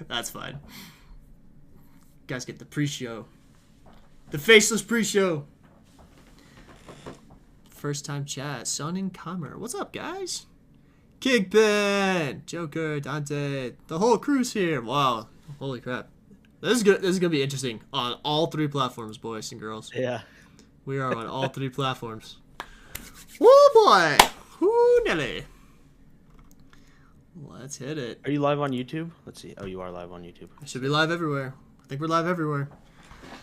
That's fine. You guys get the pre-show. The faceless pre-show. First time chat. Sun and Comer. What's up, guys? Kingpin, Joker, Dante, the whole crew's here. Wow. Holy crap. This is good. This is gonna be interesting on all three platforms, boys and girls. Yeah. We are on all three platforms. Woo boy! Woo Nelly! Let's hit it. Are you live on YouTube? Let's see. Oh, you are live on YouTube. I should be live everywhere. I think we're live everywhere.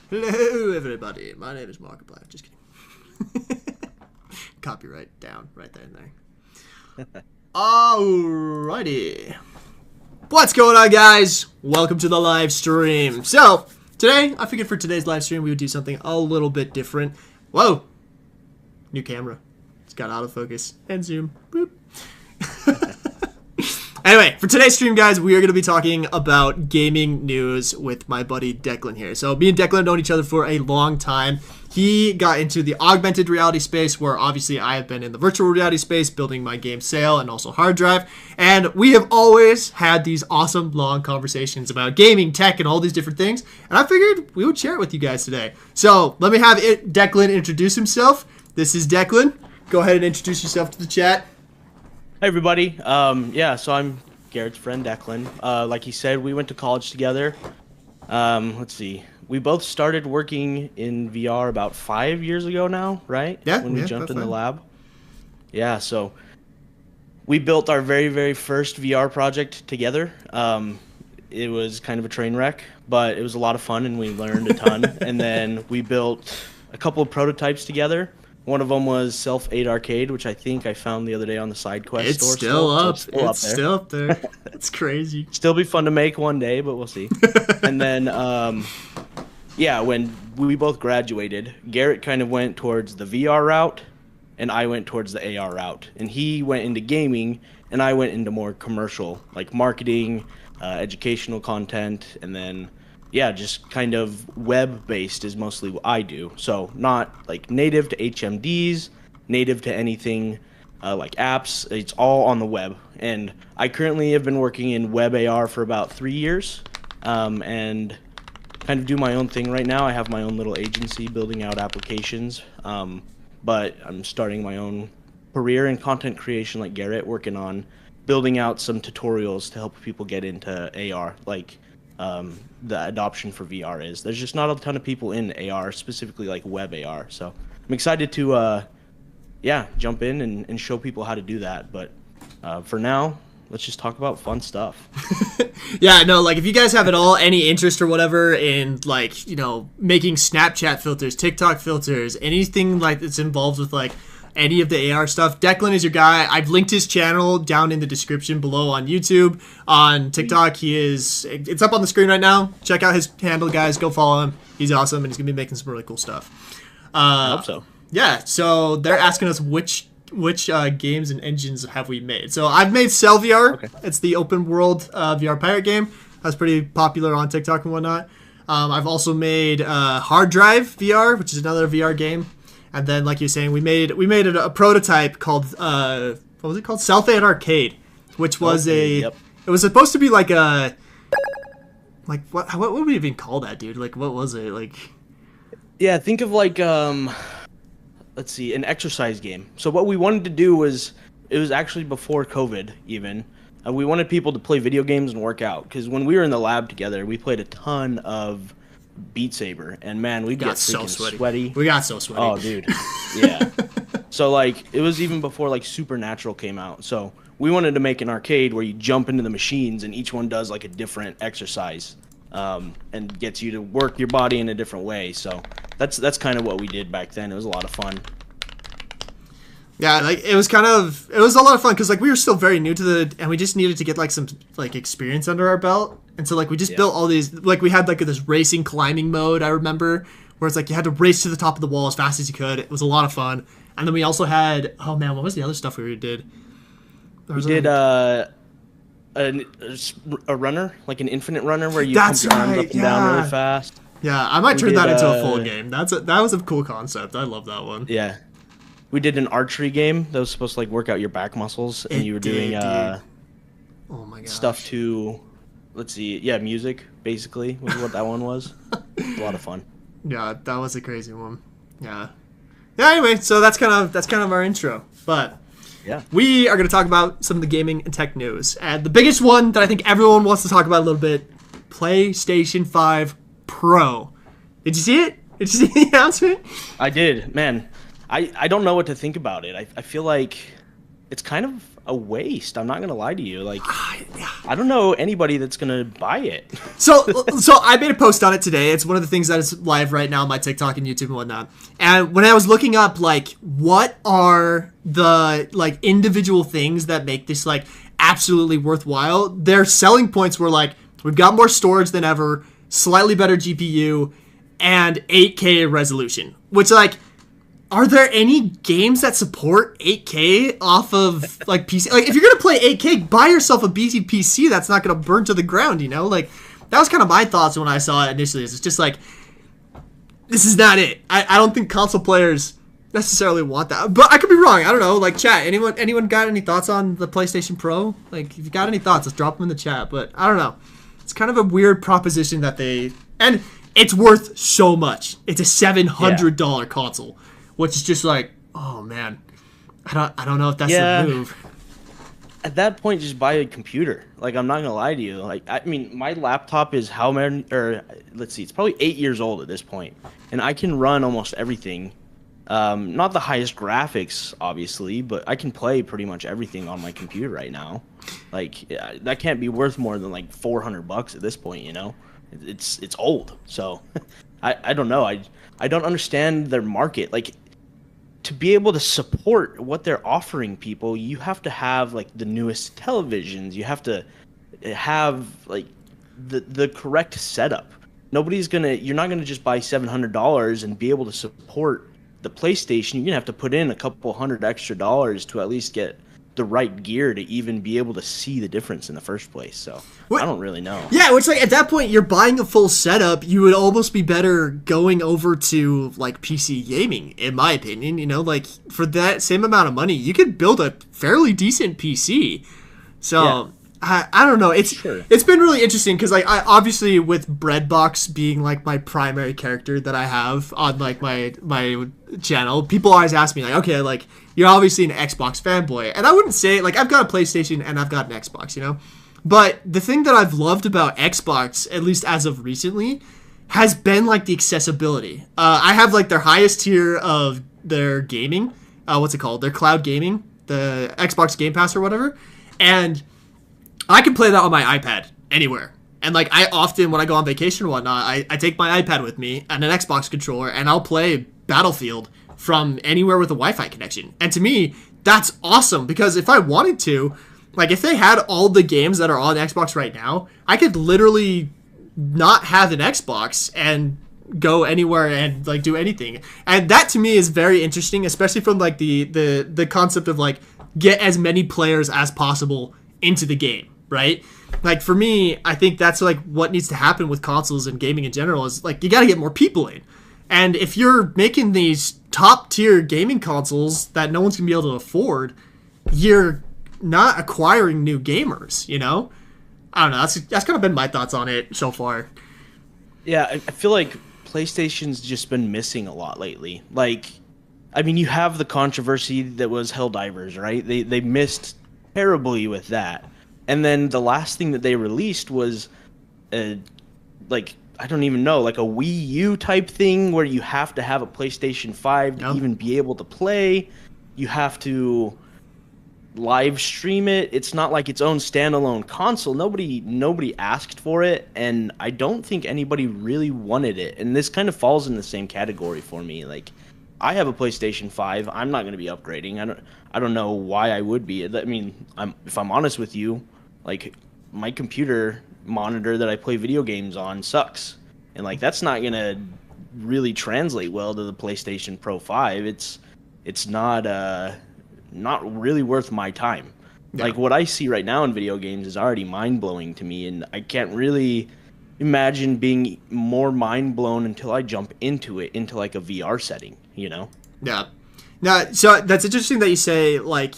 Hello, everybody. My name is Markiplier. Just kidding. Copyright down right there and there. Alrighty. What's going on, guys? Welcome to the live stream. So, today, I figured for today's live stream, we would do something a little bit different. Whoa! New camera. It's got autofocus and zoom. Boop. Anyway, for today's stream, guys, we are going to be talking about gaming news with my buddy Declan here. So, me and Declan have known each other for a long time. He got into the augmented reality space, where obviously I have been in the virtual reality space, building my game Sail and also hard drive. And we have always had these awesome, long conversations about gaming, tech, and all these different things. And I figured we would share it with you guys today. So, let me have Declan introduce himself. This is Declan. Go ahead and introduce yourself to the chat. Hey, everybody. Yeah, so I'm Garrett's friend, Declan. Like he said, we went to college together. Let's see. We both started working in VR about 5 years ago now, right? Yeah. When we jumped in the lab. Yeah, so we built our very, very first VR project together. It was kind of a train wreck, but it was a lot of fun and we learned a ton. And then we built a couple of prototypes together. One of them was Self-Aid Arcade, which I think I found the other day on the side quest It's store. still up. So It's still up there. It's crazy. Still be fun to make one day, but we'll see. And then, yeah, when we both graduated, Garrett kind of went towards the VR route, and I went towards the AR route. And he went into gaming, and I went into more commercial, like marketing, educational content, and then, yeah, just kind of web-based is mostly what I do. So not like native to HMDs, native to anything like apps. It's all on the web. And I currently have been working in web AR for about 3 years, and kind of do my own thing right now. I have my own little agency building out applications, but I'm starting my own career in content creation like Garrett, working on building out some tutorials to help people get into AR, like the adoption for VR is. There's just not a ton of people in AR, specifically like web AR. So I'm excited to, yeah, jump in and show people how to do that. But for now, let's just talk about fun stuff. Yeah, no, like if you guys have at all any interest or whatever in like, you know, making Snapchat filters, TikTok filters, anything like that's involved with like any of the AR stuff, Declan is your guy. I've linked his channel down in the description below on YouTube. On TikTok, it's up on the screen right now. Check out his handle, guys. Go follow him. He's awesome, and he's going to be making some really cool stuff. I hope so. Yeah, so they're asking us which games and engines have we made. So I've made Cell VR. Okay. It's the open world VR pirate game. That's pretty popular on TikTok and whatnot. I've also made Hard Drive VR, which is another VR game. And then, like you're saying, we made a prototype called what was it called? Self-Aid Arcade, which was It was supposed to be like a what would we even call that, dude? Like what was it like? Yeah, think of like let's see, an exercise game. So what we wanted to do was, it was actually before COVID even. We wanted people to play video games and work out, because when we were in the lab together, we played a ton of Beat Saber, and man, we got so sweaty. We got so sweaty. Oh, dude. Yeah. So like, it was even before like Supernatural came out. So we wanted to make an arcade where you jump into the machines and each one does like a different exercise, and gets you to work your body in a different way. So that's kind of what we did back then. It was a lot of fun. Yeah, like it was a lot of fun because like we were still very new to and we just needed to get like some like experience under our belt. And so like we just built all these, like we had like this racing climbing mode, I remember, where it's like you had to race to the top of the wall as fast as you could. It was a lot of fun. And then we also had, oh man, what was the other stuff we did? We did a runner, like an infinite runner where you pump your arms up and down really fast. Yeah, I might turn that into a full game. That was a cool concept. I love that one. Yeah. We did an archery game that was supposed to like work out your back muscles, and you were doing oh my gosh, stuff to let's see. Yeah, music basically was what that one was. A lot of fun. Yeah, that was a crazy one. Yeah. Yeah. Anyway, so that's kind of our intro. But Yeah. we are going to talk about some of the gaming and tech news, and the biggest one that I think everyone wants to talk about a little bit: PlayStation 5 Pro. Did you see it? Did you see the announcement? I did, man. I don't know what to think about it. I feel like it's kind of a waste. I'm not gonna lie to you. Like, I don't know anybody that's gonna buy it. So I made a post on it today. It's one of the things that is live right now on my TikTok and YouTube and whatnot. And when I was looking up, like, what are the, like, individual things that make this, like, absolutely worthwhile, their selling points were, like, we've got more storage than ever, slightly better GPU, and 8K resolution. Which, like, are there any games that support 8K off of, like, PC? Like, if you're gonna play 8K, buy yourself a beefy PC that's not gonna burn to the ground, you know? Like, that was kind of my thoughts when I saw it initially. It's just like, this is not it. I don't think console players necessarily want that. But I could be wrong. I don't know. Like, chat, anyone got any thoughts on the PlayStation Pro? Like, if you got any thoughts, let's drop them in the chat. But I don't know. It's kind of a weird proposition that they... And it's worth so much. It's a $700 console. Which is just like, oh man, I don't know if that's the move. At that point, just buy a computer. Like, I'm not gonna lie to you. Like, I mean, my laptop is how many? Or let's see, it's probably 8 years old at this point, and I can run almost everything. Not the highest graphics, obviously, but I can play pretty much everything on my computer right now. Like, that can't be worth more than like $400 at this point. You know, it's old. So, I don't know. I don't understand their market. Like, to be able to support what they're offering people, you have to have, like, the newest televisions. You have to have, like, the correct setup. You're not gonna just buy $700 and be able to support the PlayStation. You're gonna have to put in a couple $100 extra to at least get the right gear to even be able to see the difference in the first place. So I don't really know. Yeah, which, like, at that point you're buying a full setup. You would almost be better going over to, like, PC gaming, in my opinion. You know, like, for that same amount of money, you could build a fairly decent PC. So I don't know. It's been really interesting because, like, I obviously, with Breadbox being, like, my primary character that I have on, like, my channel, people always ask me, like, okay, like, you're obviously an Xbox fanboy. And I wouldn't say, like, I've got a PlayStation and I've got an Xbox, you know? But the thing that I've loved about Xbox, at least as of recently, has been, like, the accessibility. I have, like, their highest tier of their gaming. What's it called? Their cloud gaming. The Xbox Game Pass or whatever. And I can play that on my iPad anywhere. And, like, I often, when I go on vacation or whatnot, I take my iPad with me and an Xbox controller, and I'll play Battlefield from anywhere with a Wi-Fi connection. And to me, that's awesome, because if I wanted to, like, if they had all the games that are on Xbox right now, I could literally not have an Xbox and go anywhere and, like, do anything. And that to me is very interesting, especially from, like, the concept of, like, get as many players as possible into the game, right? Like, for me, I think that's, like, what needs to happen with consoles and gaming in general is, like, you got to get more people in. And if you're making these top tier gaming consoles that no one's gonna be able to afford, you're not acquiring new gamers, you know? I don't know. That's kind of been my thoughts on it so far. Yeah, I feel like PlayStation's just been missing a lot lately. Like, I mean, you have the controversy that was Helldivers, right? They missed terribly with that. And then the last thing that they released was, like, I don't even know, like a Wii U type thing where you have to have a PlayStation 5 to even be able to play. You have to live stream it. It's not like its own standalone console. Nobody asked for it, and I don't think anybody really wanted it. And this kind of falls in the same category for me. Like, I have a PlayStation 5. I'm not going to be upgrading. I don't know why I would be. I mean, if I'm honest with you, like, my computer monitor that I play video games on sucks, and, like, that's not gonna really translate well to the PlayStation Pro 5. It's not really worth my time. Yeah. Like, what I see right now in video games is already mind-blowing to me, and I can't really imagine being more mind-blown until I jump into it, into, like, a VR setting, you know? Yeah. Now, so that's interesting that you say, like,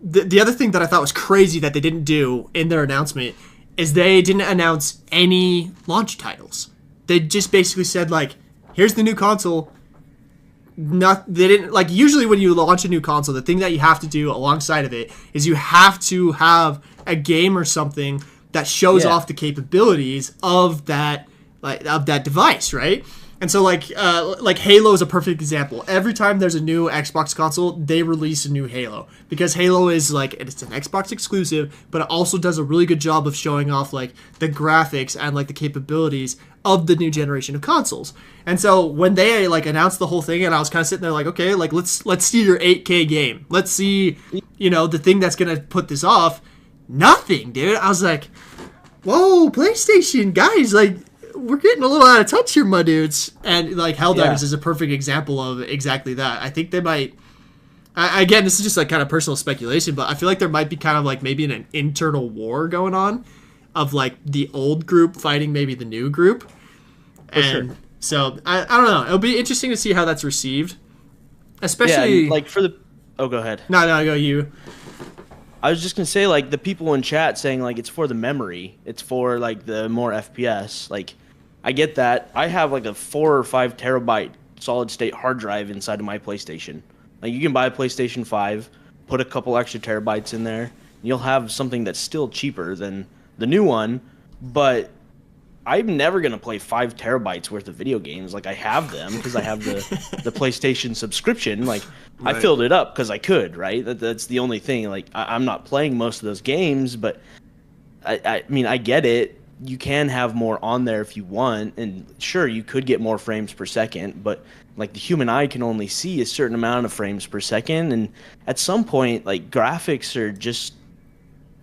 the other thing that I thought was crazy that they didn't do in their announcement is they didn't announce any launch titles. They just basically said, like, here's the new console. They didn't, like, usually when you launch a new console, the thing that you have to do alongside of it is you have to have a game or something that shows off the capabilities of that, like, of that device, right? And so, like Halo is a perfect example. Every time there's a new Xbox console, they release a new Halo. Because Halo is, like, it's an Xbox exclusive, but it also does a really good job of showing off, like, the graphics and, like, the capabilities of the new generation of consoles. And so, when they, like, announced the whole thing, and I was kind of sitting there like, okay, like, let's see your 8K game. Let's see, you know, the thing that's going to put this off. Nothing, dude. I was like, whoa, PlayStation, guys, like, we're getting a little out of touch here, my dudes. And, like, Helldivers is a perfect example of exactly that. I think they might... again, this is just, like, kind of personal speculation, but I feel like there might be kind of, like, maybe an internal war going on of, like, the old group fighting maybe the new group. And so, I don't know. It'll be interesting to see how that's received. Especially... Yeah, like, for the... Oh, go ahead. No, go you. I was just going to say, like, the people in chat saying, like, it's for the memory. It's for, like, the more FPS. Like... I get that. I have like a 4 or 5 terabyte solid state hard drive inside of my PlayStation. Like, you can buy a PlayStation 5, put a couple extra terabytes in there, and you'll have something that's still cheaper than the new one. But I'm never gonna play 5 terabytes worth of video games. Like, I have them because I have the PlayStation subscription. Like, right. I filled it up because I could. Right. That's the only thing. Like, I'm not playing most of those games, but I mean, I get it. You can have more on there if you want, and sure, you could get more frames per second, but like the human eye can only see a certain amount of frames per second, and at some point, like, graphics are just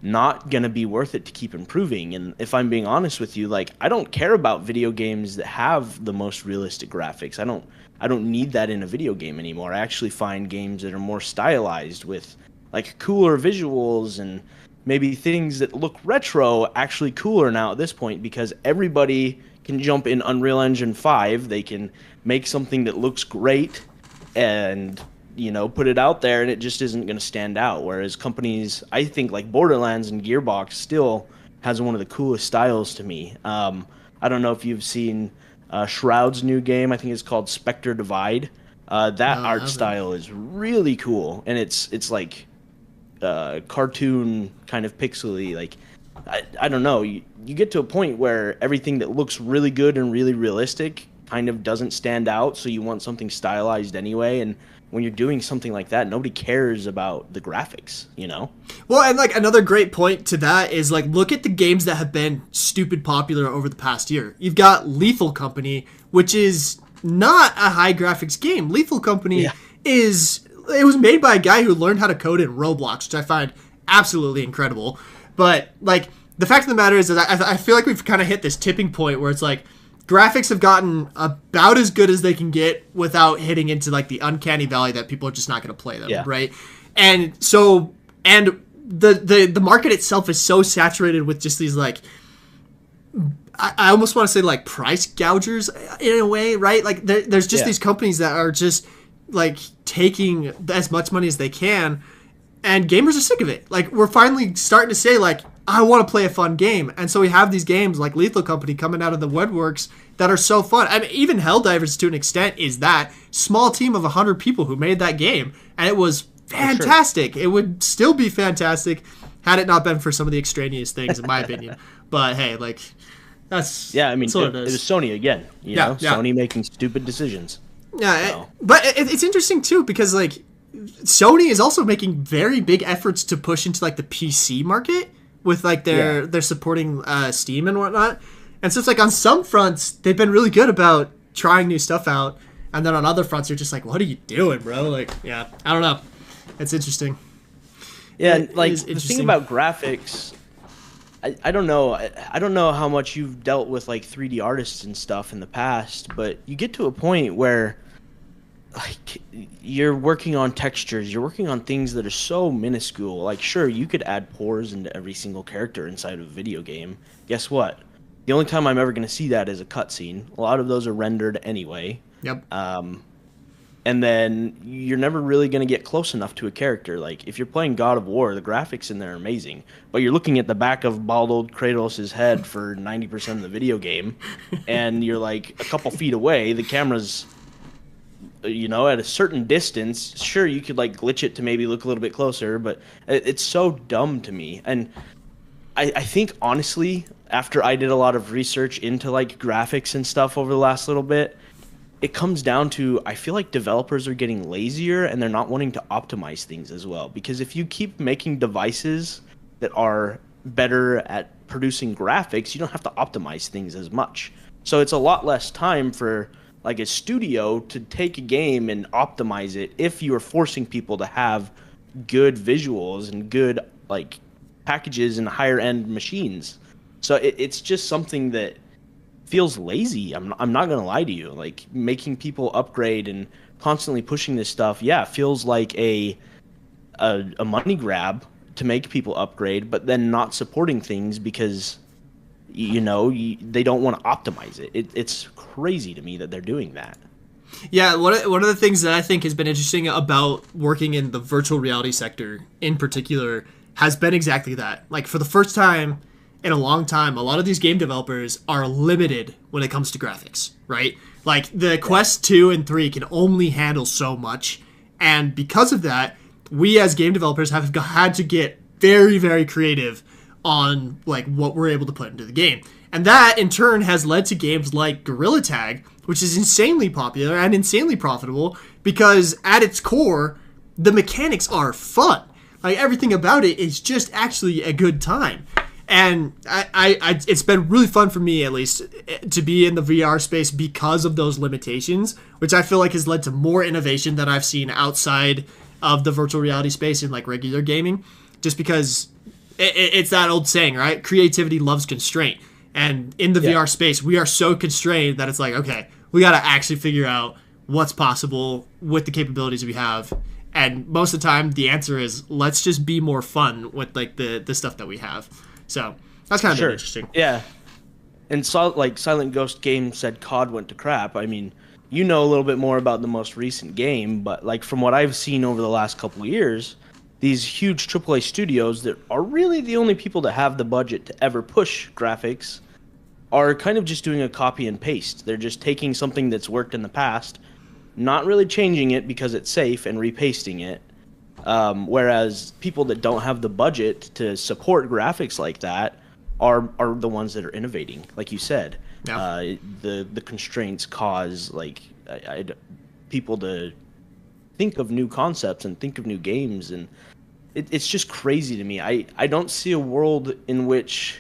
not gonna be worth it to keep improving. And if I'm being honest with you, like, I don't care about video games that have the most realistic graphics. I don't need that in a video game anymore. I actually find games that are more stylized with, like, cooler visuals and maybe things that look retro actually cooler now at this point, because everybody can jump in Unreal Engine 5. They can make something that looks great and, you know, put it out there, and it just isn't going to stand out. Whereas companies, I think, like Borderlands and Gearbox still has one of the coolest styles to me. I don't know if you've seen Shroud's new game. I think it's called Spectre Divide. That art style is really cool, and it's like... cartoon kind of pixely. Like, I don't know, you get to a point where everything that looks really good and really realistic kind of doesn't stand out, so you want something stylized anyway. And when you're doing something like that, nobody cares about the graphics, you know? Well, and, like, another great point to that is, like, look at the games that have been stupid popular over the past year. You've got Lethal Company, which is not a high graphics game. Lethal Company it was made by a guy who learned how to code in Roblox, which I find absolutely incredible. But, like, the fact of the matter is that I feel like we've kind of hit this tipping point where it's like graphics have gotten about as good as they can get without hitting into, like, the uncanny valley that people are just not going to play them, right? And so, and the market itself is so saturated with just these, like, I almost want to say, like, price gougers in a way, right? Like, there's just these companies that are just, like, taking as much money as they can, and gamers are sick of it. Like, we're finally starting to say, like, I want to play a fun game. And so we have these games like Lethal Company coming out of the woodworks that are so fun. I mean, even Helldivers, to an extent, is that small team of 100 people who made that game, and it was fantastic. Sure. It would still be fantastic had it not been for some of the extraneous things, in my opinion. But hey, like, that's I mean, that's what it was Sony again. You know, Sony making stupid decisions. Yeah, so. But it's interesting too, because, like, Sony is also making very big efforts to push into, like, the PC market with, like, their supporting Steam and whatnot. And so it's like on some fronts they've been really good about trying new stuff out, and then on other fronts you're just like, what are you doing, bro? Like, I don't know. It's interesting. Yeah, and, like, the thing about graphics, I don't know. I don't know how much you've dealt with, like, 3D artists and stuff in the past, but you get to a point where, like, you're working on textures, you're working on things that are so minuscule. Like, sure, you could add pores into every single character inside of a video game. Guess what? The only time I'm ever going to see that is a cutscene. A lot of those are rendered anyway. Yep. and then you're never really going to get close enough to a character. Like, if you're playing God of War, the graphics in there are amazing, but you're looking at the back of bald old Kratos' head for 90% of the video game, and you're like a couple feet away, the camera's, you know, at a certain distance. Sure, you could like glitch it to maybe look a little bit closer, but it's so dumb to me. And I think, honestly, after I did a lot of research into like graphics and stuff over the last little bit, it comes down to, I feel like developers are getting lazier and they're not wanting to optimize things as well. Because if you keep making devices that are better at producing graphics, you don't have to optimize things as much. So it's a lot less time for like a studio to take a game and optimize it if you are forcing people to have good visuals and good like packages and higher end machines. So it's just something that feels lazy. I'm not gonna lie to you. Like, making people upgrade and constantly pushing this stuff, feels like a money grab to make people upgrade, but then not supporting things because they don't want to optimize it. It's crazy to me that they're doing that. Yeah, one of the things that I think has been interesting about working in the virtual reality sector in particular has been exactly that. Like, for the first time in a long time, a lot of these game developers are limited when it comes to graphics, right? Like, the Quest 2 and 3 can only handle so much, and because of that, we as game developers have had to get very, very creative on like what we're able to put into the game. And that in turn has led to games like Gorilla Tag, which is insanely popular and insanely profitable because at its core, the mechanics are fun. Like, everything about it is just actually a good time. And I it's been really fun for me, at least, to be in the VR space because of those limitations, which I feel like has led to more innovation than I've seen outside of the virtual reality space in like regular gaming, just because it's that old saying, right? Creativity loves constraint. And in the VR space, we are so constrained that it's like, okay, we got to actually figure out what's possible with the capabilities we have. And most of the time, the answer is, let's just be more fun with like the stuff that we have. So that's kind of been interesting. Yeah. And Silent Ghost Game said COD went to crap. I mean, you know a little bit more about the most recent game, but like from what I've seen over the last couple of years, these huge AAA studios that are really the only people that have the budget to ever push graphics are kind of just doing a copy and paste. They're just taking something that's worked in the past, not really changing it because it's safe, and repasting it. Whereas people that don't have the budget to support graphics like that are the ones that are innovating, like you said. Yeah. The constraints cause like people to think of new concepts and think of new games, and it's just crazy to me. I don't see a world in which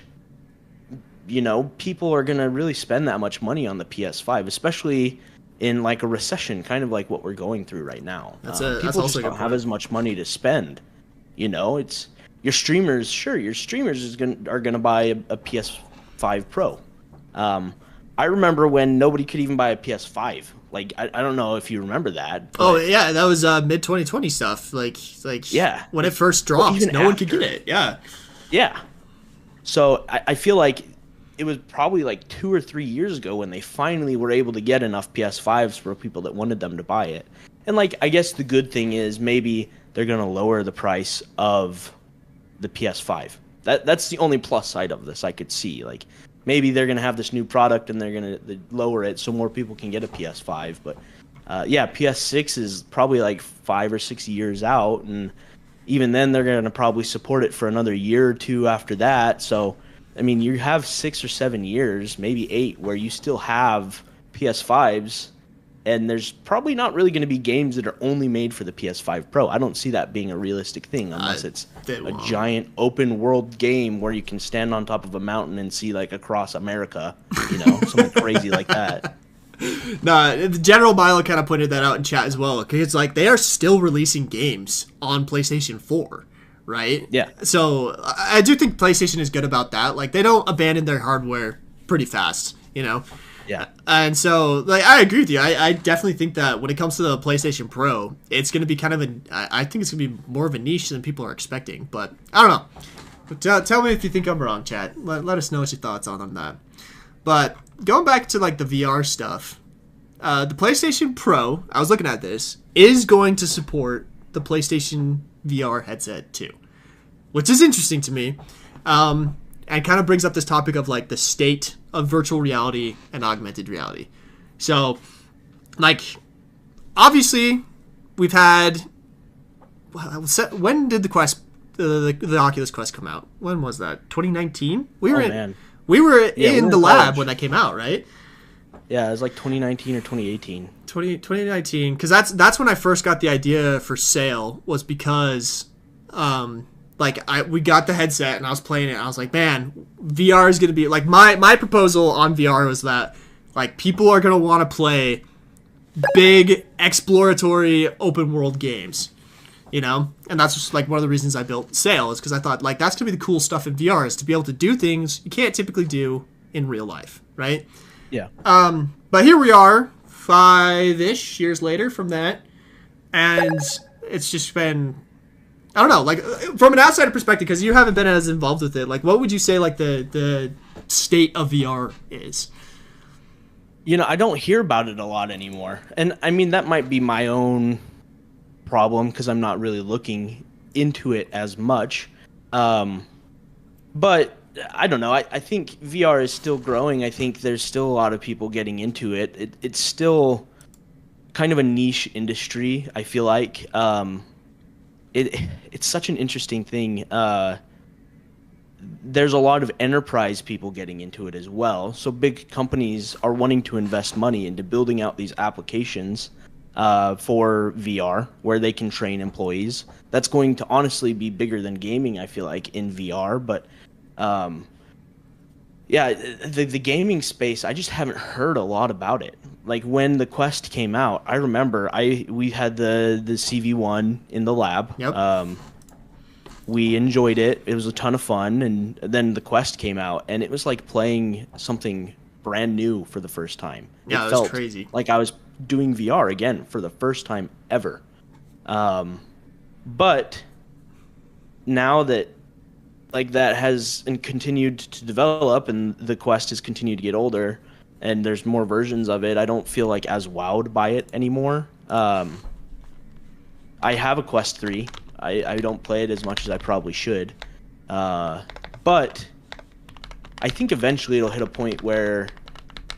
people are gonna really spend that much money on the PS5, especially in like a recession, kind of like what we're going through right now. People just don't have as much money to spend. It's your streamers. Sure, your streamers are gonna buy a PS5 Pro. I remember when nobody could even buy a PS5. Like, I don't know if you remember that. Oh yeah, that was mid 2020 stuff. Like yeah, when it first dropped, no one could get it. Yeah. Yeah. So I feel like it was probably like 2 or 3 years ago when they finally were able to get enough PS5s for people that wanted them to buy it. And like, I guess the good thing is maybe they're going to lower the price of the PS5. That's the only plus side of this I could see. Like, maybe they're going to have this new product and they're going to lower it so more people can get a PS5. But PS6 is probably like 5 or 6 years out. And even then, they're going to probably support it for another year or two after that. So, I mean, you have 6 or 7 years, maybe 8, where you still have PS5s, and there's probably not really going to be games that are only made for the PS5 Pro. I don't see that being a realistic thing unless it's a giant open world game where you can stand on top of a mountain and see like across America, something crazy like that. No, the General Milo kind of pointed that out in chat as well, because it's like they are still releasing games on PlayStation 4. Right? Yeah. So I do think PlayStation is good about that. Like, they don't abandon their hardware pretty fast, Yeah. And so, like, I agree with you. I definitely think that when it comes to the PlayStation Pro, it's going to be kind of I think it's going to be more of a niche than people are expecting. But I don't know. But tell me if you think I'm wrong, chat. Let us know what your thoughts on that. But going back to, like, the VR stuff, the PlayStation Pro, I was looking at this, is going to support the PlayStation VR headset too, which is interesting to me. And kind of brings up this topic of like the state of virtual reality and augmented reality. So, like, obviously, we've had. When did the Quest, the Oculus Quest, come out? When was that? 2019. We were in the lab when that came out, right? Yeah, it was like 2019 or 2018. 2019, because that's when I first got the idea for sale. Was because, we got the headset and I was playing it. And I was like, man, VR is gonna be like my proposal on VR was that like people are gonna want to play big exploratory open world games, you know, and that's just like one of the reasons I built Sail, is because I thought like that's gonna be the cool stuff in VR, is to be able to do things you can't typically do in real life, right? Yeah. But here we are, 5-ish years later from that, and it's just been, I don't know, like from an outsider perspective, because you haven't been as involved with it. Like, what would you say like the state of VR is? You know, I don't hear about it a lot anymore, and I mean that might be my own problem because I'm not really looking into it as much. But I don't know. I think VR is still growing. I think there's still a lot of people getting into it. It's still kind of a niche industry, I feel like. It's such an interesting thing. There's a lot of enterprise people getting into it as well. So big companies are wanting to invest money into building out these applications for VR, where they can train employees. That's going to honestly be bigger than gaming, I feel like, in VR. But yeah, the gaming space, I just haven't heard a lot about it. Like when the Quest came out, I remember we had the CV1 in the lab. Yep. We enjoyed it. It was a ton of fun, and then the Quest came out, and it was like playing something brand new for the first time. Yeah, it was crazy. Like I was doing VR again for the first time ever. But now that like that has continued to develop, and the Quest has continued to get older, and there's more versions of it, I don't feel like as wowed by it anymore. I have a Quest 3. I don't play it as much as I probably should. But I think eventually it'll hit a point where,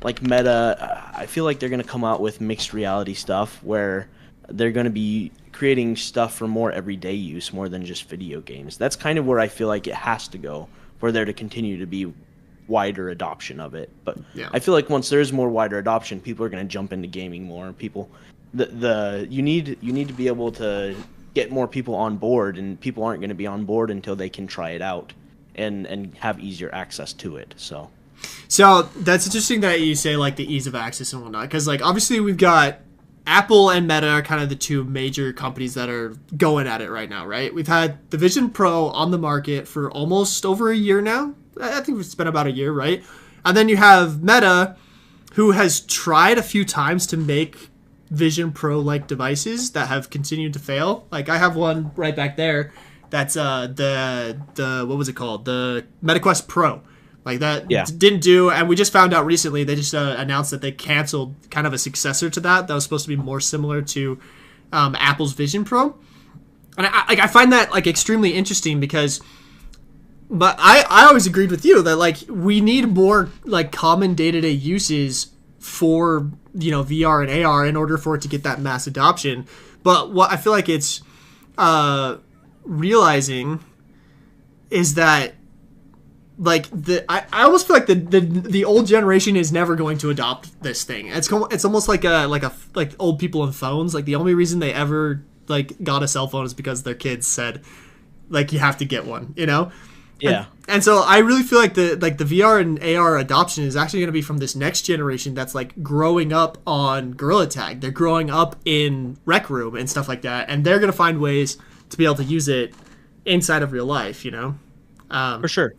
like Meta, I feel like they're going to come out with mixed reality stuff where they're going to be creating stuff for more everyday use, more than just video games. That's kind of where I feel like it has to go for there to continue to be wider adoption of it. But yeah. I feel like once there's more wider adoption, people are going to jump into gaming more. People, you need to be able to get more people on board, and people aren't going to be on board until they can try it out and have easier access to it. So that's interesting that you say like the ease of access and whatnot, because like obviously we've got Apple and Meta are kind of the two major companies that are going at it right now, right? We've had the Vision Pro on the market for almost over a year now. I think it's been about a year, right? And then you have Meta, who has tried a few times to make Vision Pro like devices that have continued to fail. Like I have one right back there that's the what was it called, the MetaQuest Pro, like that. Yeah. Didn't do, and we just found out recently they just announced that they canceled kind of a successor to that was supposed to be more similar to Apple's Vision Pro. And I find that like extremely interesting, because but I always agreed with you that like we need more like common day-to-day uses for, you know, VR and AR in order for it to get that mass adoption. But what I feel like it's realizing is that like I almost feel like the old generation is never going to adopt this thing. It's almost like old people and phones. Like the only reason they ever like got a cell phone is because their kids said like you have to get one, you know? Yeah. And so I really feel like the VR and AR adoption is actually going to be from this next generation that's like growing up on Gorilla Tag. They're growing up in Rec Room and stuff like that, and they're going to find ways to be able to use it inside of real life, you know? For sure.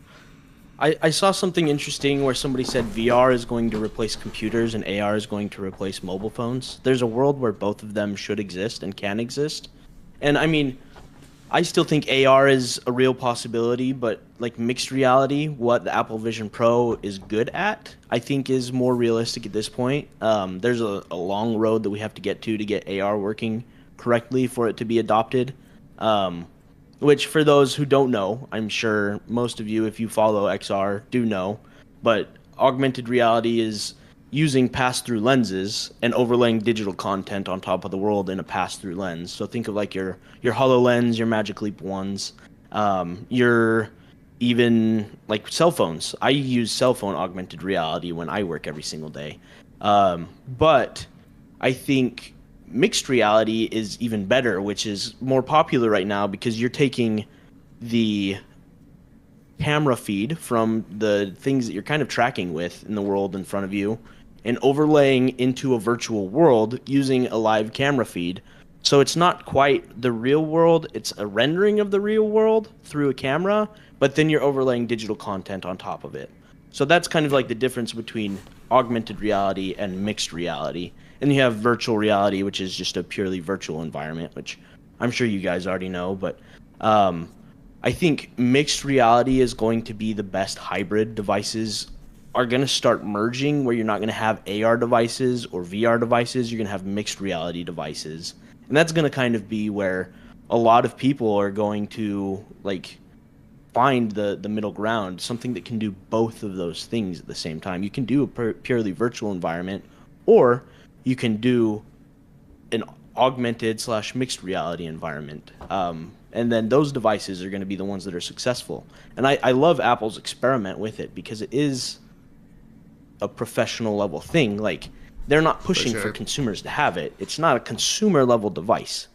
I saw something interesting where somebody said VR is going to replace computers and AR is going to replace mobile phones. There's a world where both of them should exist and can exist. And I mean, I still think AR is a real possibility, but like mixed reality, what the Apple Vision Pro is good at, I think is more realistic at this point. There's a long road that we have to get AR working correctly for it to be adopted. Which for those who don't know, I'm sure most of you, if you follow XR, do know, but augmented reality is using pass-through lenses and overlaying digital content on top of the world in a pass-through lens. So think of like your HoloLens, your Magic Leap ones, your even like cell phones. I use cell phone augmented reality when I work every single day. But I think mixed reality is even better, which is more popular right now because you're taking the camera feed from the things that you're kind of tracking with in the world in front of you and overlaying into a virtual world using a live camera feed. So it's not quite the real world, it's a rendering of the real world through a camera, but then you're overlaying digital content on top of it. So that's kind of like the difference between augmented reality and mixed reality. And you have virtual reality, which is just a purely virtual environment, which I'm sure you guys already know, but I think mixed reality is going to be the best hybrid. Devices are going to start merging where you're not going to have AR devices or VR devices. You're going to have mixed reality devices. And that's going to kind of be where a lot of people are going to like find the middle ground, something that can do both of those things at the same time. You can do a purely virtual environment, or you can do an augmented / mixed reality environment. And then those devices are going to be the ones that are successful. And I love Apple's experiment with it because it is a professional level thing. Like, they're not pushing for consumers to have it. It's not a consumer level device.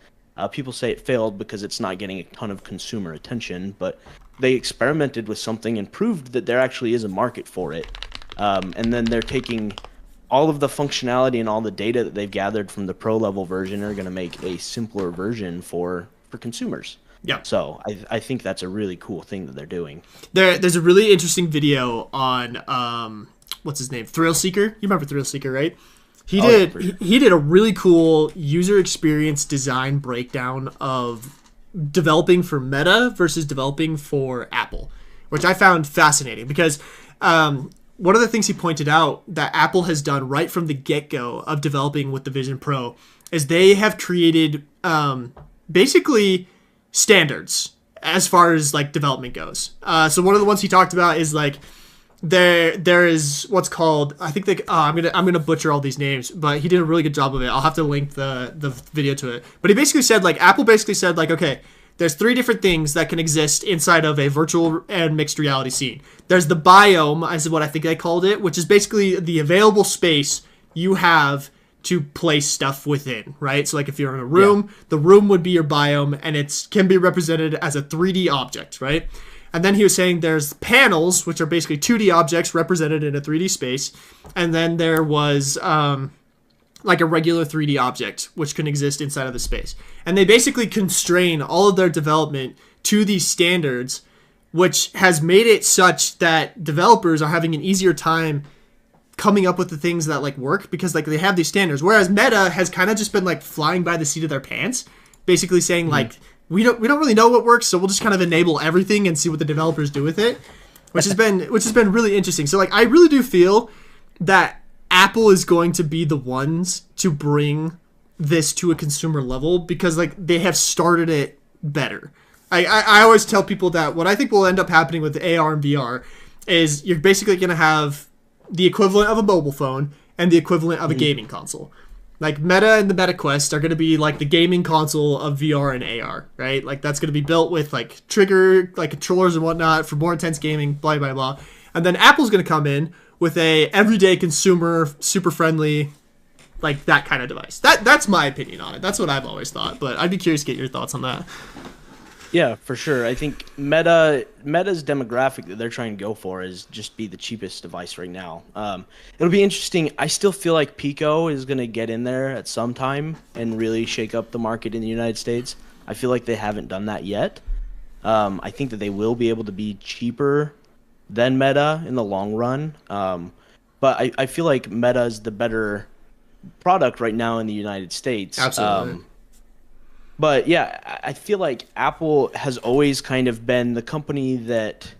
People say it failed because it's not getting a ton of consumer attention, but they experimented with something and proved that there actually is a market for it. And then they're taking all of the functionality and all the data that they've gathered from the pro level version are going to make a simpler version for consumers. Yeah. So I think that's a really cool thing that they're doing. There's a really interesting video on what's his name? Thrill Seeker. You remember Thrill Seeker, right? He did a really cool user experience design breakdown of developing for Meta versus developing for Apple, which I found fascinating because one of the things he pointed out that Apple has done right from the get-go of developing with the Vision Pro is they have created basically standards as far as like development goes. So one of the ones he talked about is like there is what's called, I think I'm gonna butcher all these names, but he did a really good job of it. I'll have to link the video to it. But he basically said like Apple basically said like, okay, there's 3 different things that can exist inside of a virtual and mixed reality scene. There's the biome, is what I think they called it, which is basically the available space you have to place stuff within, right? So like if you're in a room, the room would be your biome, and it can be represented as a 3D object, right? And then he was saying there's panels, which are basically 2D objects represented in a 3D space. And then there was like a regular 3D object, which can exist inside of the space. And they basically constrain all of their development to these standards, which has made it such that developers are having an easier time coming up with the things that like work because like they have these standards. Whereas Meta has kind of just been like flying by the seat of their pants, basically saying like, we don't really know what works, so we'll just kind of enable everything and see what the developers do with it, which has been really interesting. So like I really do feel that Apple is going to be the ones to bring this to a consumer level because like they have started it better. I always tell people that what I think will end up happening with AR and VR is you're basically going to have the equivalent of a mobile phone and the equivalent of a gaming console. Like Meta and the Meta Quest are going to be like the gaming console of VR and AR, right? Like that's going to be built with like trigger, like controllers and whatnot for more intense gaming, blah, blah, blah. And then Apple's going to come in with a everyday consumer, super friendly, like that kind of device. That's my opinion on it. That's what I've always thought, but I'd be curious to get your thoughts on that. Yeah, for sure. I think Meta's demographic that they're trying to go for is just be the cheapest device right now. It'll be interesting. I still feel like Pico is going to get in there at some time and really shake up the market in the United States. I feel like they haven't done that yet. I think that they will be able to be cheaper than Meta in the long run. But I feel like Meta is the better product right now in the United States. Absolutely. But yeah, I feel like Apple has always kind of been the company that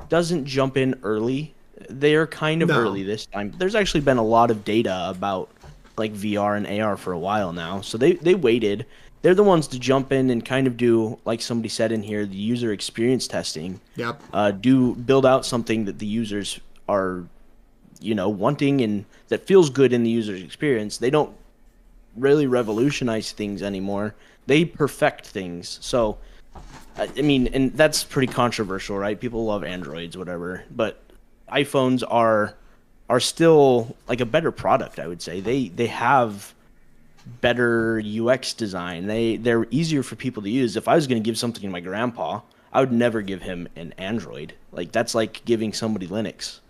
doesn't jump in early. They are kind of early this time. There's actually been a lot of data about like VR and AR for a while now. So they waited. They're the ones to jump in and kind of do, like somebody said in here, the user experience testing. Yep. Build out something that the users are, wanting and that feels good in the user's experience. They don't really revolutionize things anymore. They perfect things. So, I mean, and that's pretty controversial, right? People love Androids, whatever, but iPhones are still like a better product, I would say. They have better UX design. They're easier for people to use. If I was going to give something to my grandpa, I would never give him an Android. Like that's like giving somebody Linux.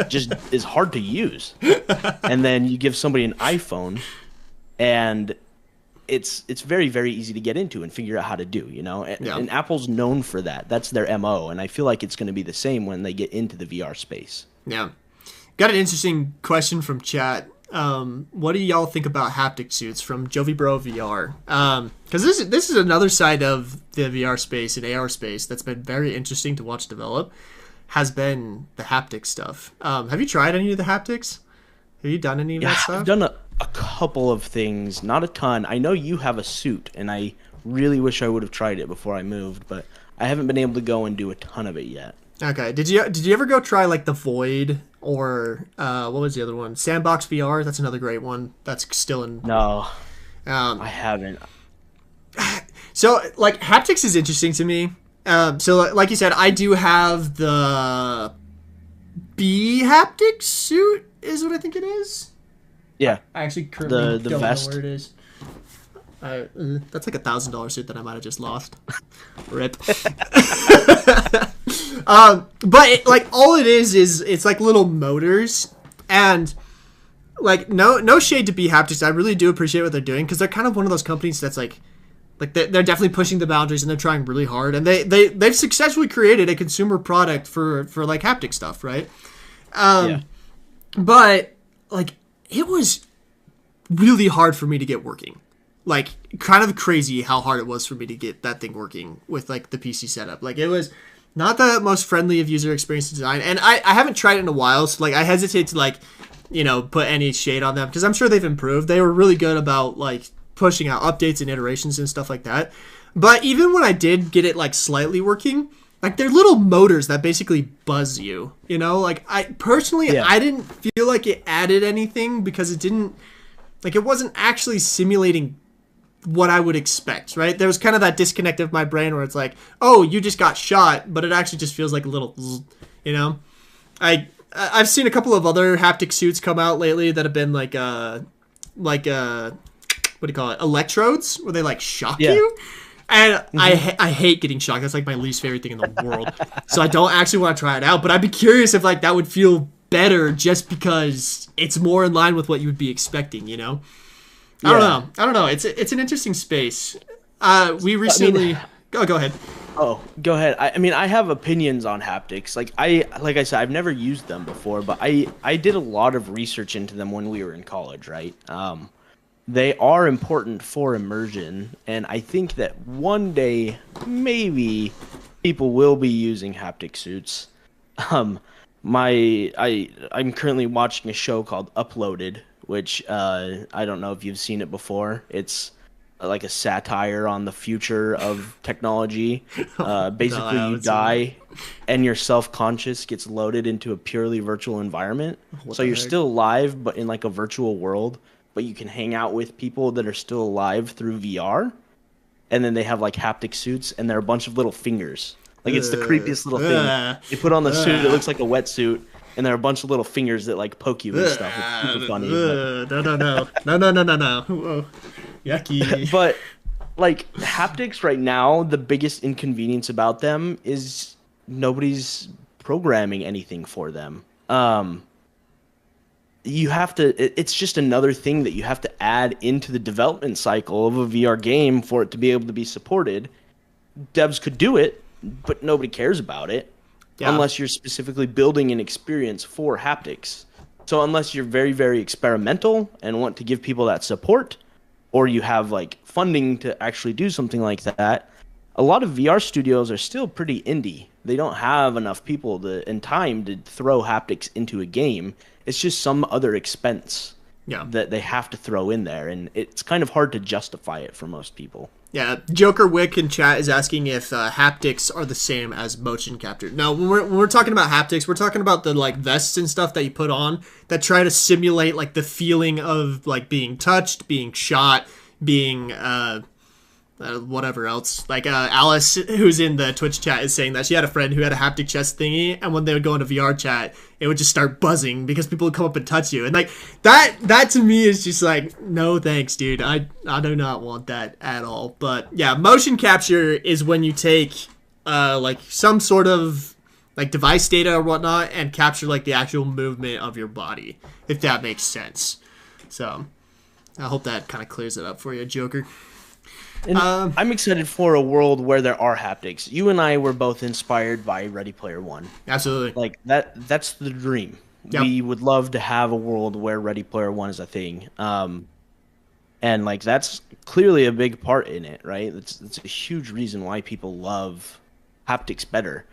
Just is hard to use. And then you give somebody an iPhone, and it's very, very easy to get into and figure out how to do. And Apple's known for that. That's their MO, and I feel like it's going to be the same when they get into the VR space. Yeah, got an interesting question from chat. What do y'all think about haptic suits from Jovi Bro VR? Because this is another side of the VR space and AR space that's been very interesting to watch develop. Has been the haptic stuff. Have you tried any of the haptics? Have you done any of that stuff? I've done a couple of things, not a ton. I know you have a suit, and I really wish I would have tried it before I moved, but I haven't been able to go and do a ton of it yet. Okay. Did you ever go try like the Void or what was the other one? Sandbox VR. That's another great one. That's still in. No, I haven't. So like haptics is interesting to me. So like you said, I do have the B haptic suit is what I think it is. Yeah. I actually currently the don't vest. know where it is. That's like $1,000 suit that I might have just lost. Rip. But like all it is it's like little motors, and like no shade to B haptics. I really do appreciate what they're doing because they're kind of one of those companies that's like they're definitely pushing the boundaries and they're trying really hard, and they've successfully created a consumer product for like haptic stuff, right? But like it was really hard for me to get working. Like kind of crazy how hard it was for me to get that thing working with like the PC setup. Like it was not the most friendly of user experience design, and I haven't tried it in a while, so like I hesitate to like put any shade on them because I'm sure they've improved. They were really good about like pushing out updates and iterations and stuff like that. But even when I did get it like slightly working, like they're little motors that basically buzz you, like I personally, I didn't feel like it added anything because it wasn't actually simulating what I would expect, right? There was kind of that disconnect of my brain where it's like, oh, you just got shot, but it actually just feels like a little, I've seen a couple of other haptic suits come out lately that have been like what do you call it? Electrodes, where they like shock you. And I hate getting shocked. That's like my least favorite thing in the world. So I don't actually want to try it out, but I'd be curious if like that would feel better just because it's more in line with what you would be expecting, I don't know. It's an interesting space. We recently go ahead. Oh, go ahead. I mean, I have opinions on haptics. Like I said, I've never used them before, but I did a lot of research into them when we were in college, right? They are important for immersion, and I think that one day maybe people will be using haptic suits. I'm currently watching a show called Uploaded, which I don't know if you've seen it before. It's like a satire on the future of technology. Basically, you die, and your self-conscious gets loaded into a purely virtual environment. So you're still alive, but in like a virtual world. But you can hang out with people that are still alive through VR. And then they have like haptic suits, and they're a bunch of little fingers. Like it's the creepiest little thing. You put on the suit, it looks like a wetsuit. And there are a bunch of little fingers that like poke you and stuff. It's super funny. No. Whoa. Yucky. But like haptics right now, the biggest inconvenience about them is nobody's programming anything for them. You have to. It's just another thing that you have to add into the development cycle of a VR game for it to be able to be supported. Devs could do it, but nobody cares about it. Unless you're specifically building an experience for haptics. So unless you're very, very experimental and want to give people that support, or you have like funding to actually do something like that, a lot of VR studios are still pretty indie. They don't have enough people and time to throw haptics into a game. It's just some other expense that they have to throw in there, and it's kind of hard to justify it for most people. Yeah, Joker Wick in chat is asking if haptics are the same as motion capture. No, when we're talking about haptics, we're talking about the like vests and stuff that you put on that try to simulate like the feeling of like being touched, being shot, being whatever else. Like Alice, who's in the Twitch chat, is saying that she had a friend who had a haptic chest thingy, and when they would go into VR chat, it would just start buzzing because people would come up and touch you. And like that to me is just like, no thanks, dude. I do not want that at all. But yeah, motion capture is when you take like some sort of like device data or whatnot and capture like the actual movement of your body, if that makes sense. So I hope that kind of clears it up for you, Joker. And I'm excited for a world where there are haptics. You and I were both inspired by Ready Player One. Absolutely. Like that's the dream. Yep. We would love to have a world where Ready Player One is a thing. And like that's clearly a big part in it, right? That's a huge reason why people love haptics better.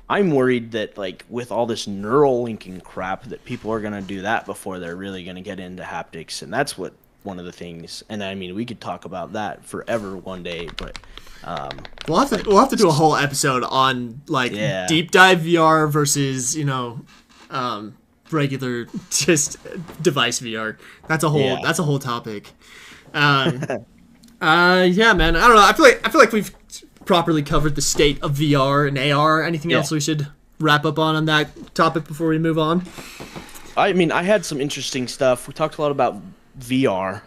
I'm worried that like with all this neural linking crap that people are going to do that before they're really going to get into haptics, and that's what one of the things, and I mean we could talk about that forever one day, but we'll have to do a whole episode on like deep dive VR versus regular just device VR. That's a whole topic. Yeah, man. I don't know. I feel like we've properly covered the state of VR and AR. Anything else we should wrap up on that topic before we move on? I mean, I had some interesting stuff. We talked a lot about VR.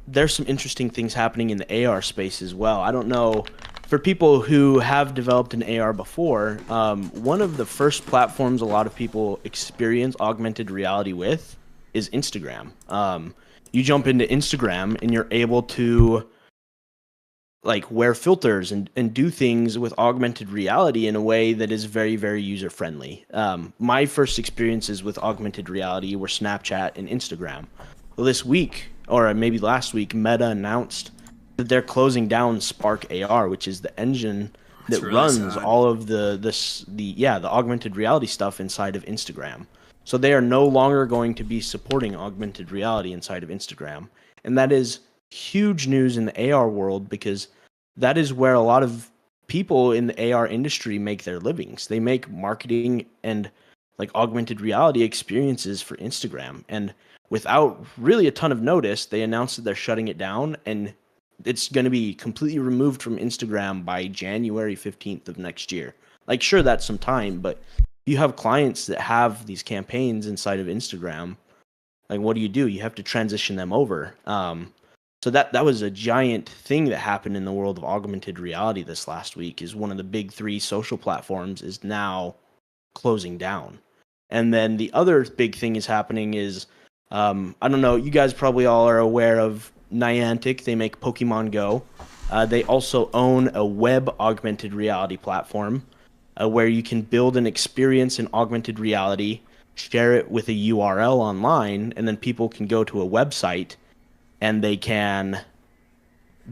There's some interesting things happening in the AR space as well. I don't know, for people who have developed an AR before, one of the first platforms a lot of people experience augmented reality with is Instagram. You jump into Instagram and you're able to like wear filters and do things with augmented reality in a way that is very, very user friendly. My first experiences with augmented reality were Snapchat and Instagram. Well, this week, or maybe last week, Meta announced that they're closing down Spark AR, which is the engine that really runs all of the augmented reality stuff inside of Instagram. So they are no longer going to be supporting augmented reality inside of Instagram. And that is huge news in the AR world, because that is where a lot of people in the AR industry make their livings. They make marketing and like augmented reality experiences for Instagram. And without really a ton of notice, they announced that they're shutting it down, and it's going to be completely removed from Instagram by January 15th of next year. Like, sure, that's some time, but you have clients that have these campaigns inside of Instagram. Like, what do? You have to transition them over. So that was a giant thing that happened in the world of augmented reality this last week, is one of the big three social platforms is now closing down. And then the other big thing is happening is, I don't know, you guys probably all are aware of Niantic. They make Pokemon Go. They also own a web augmented reality platform where you can build an experience in augmented reality, share it with a URL online, and then people can go to a website and they can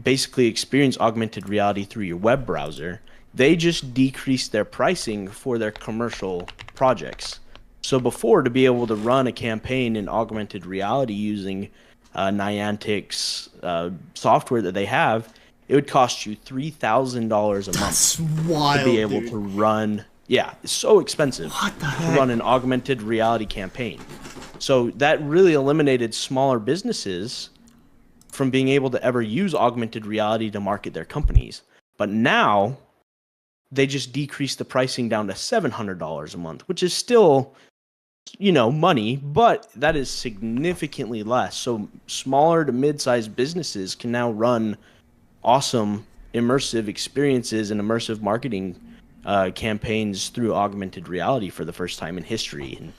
basically experience augmented reality through your web browser. They just decreased their pricing for their commercial projects. So before, to be able to run a campaign in augmented reality using Niantic's software that they have, it would cost you $3,000 a month wild, to be able to run. Yeah, it's so expensive to run an augmented reality campaign. So that really eliminated smaller businesses from being able to ever use augmented reality to market their companies. But now they just decreased the pricing down to $700 a month, which is still, money, but that is significantly less. So smaller to mid-sized businesses can now run awesome immersive experiences and immersive marketing campaigns through augmented reality for the first time in history. And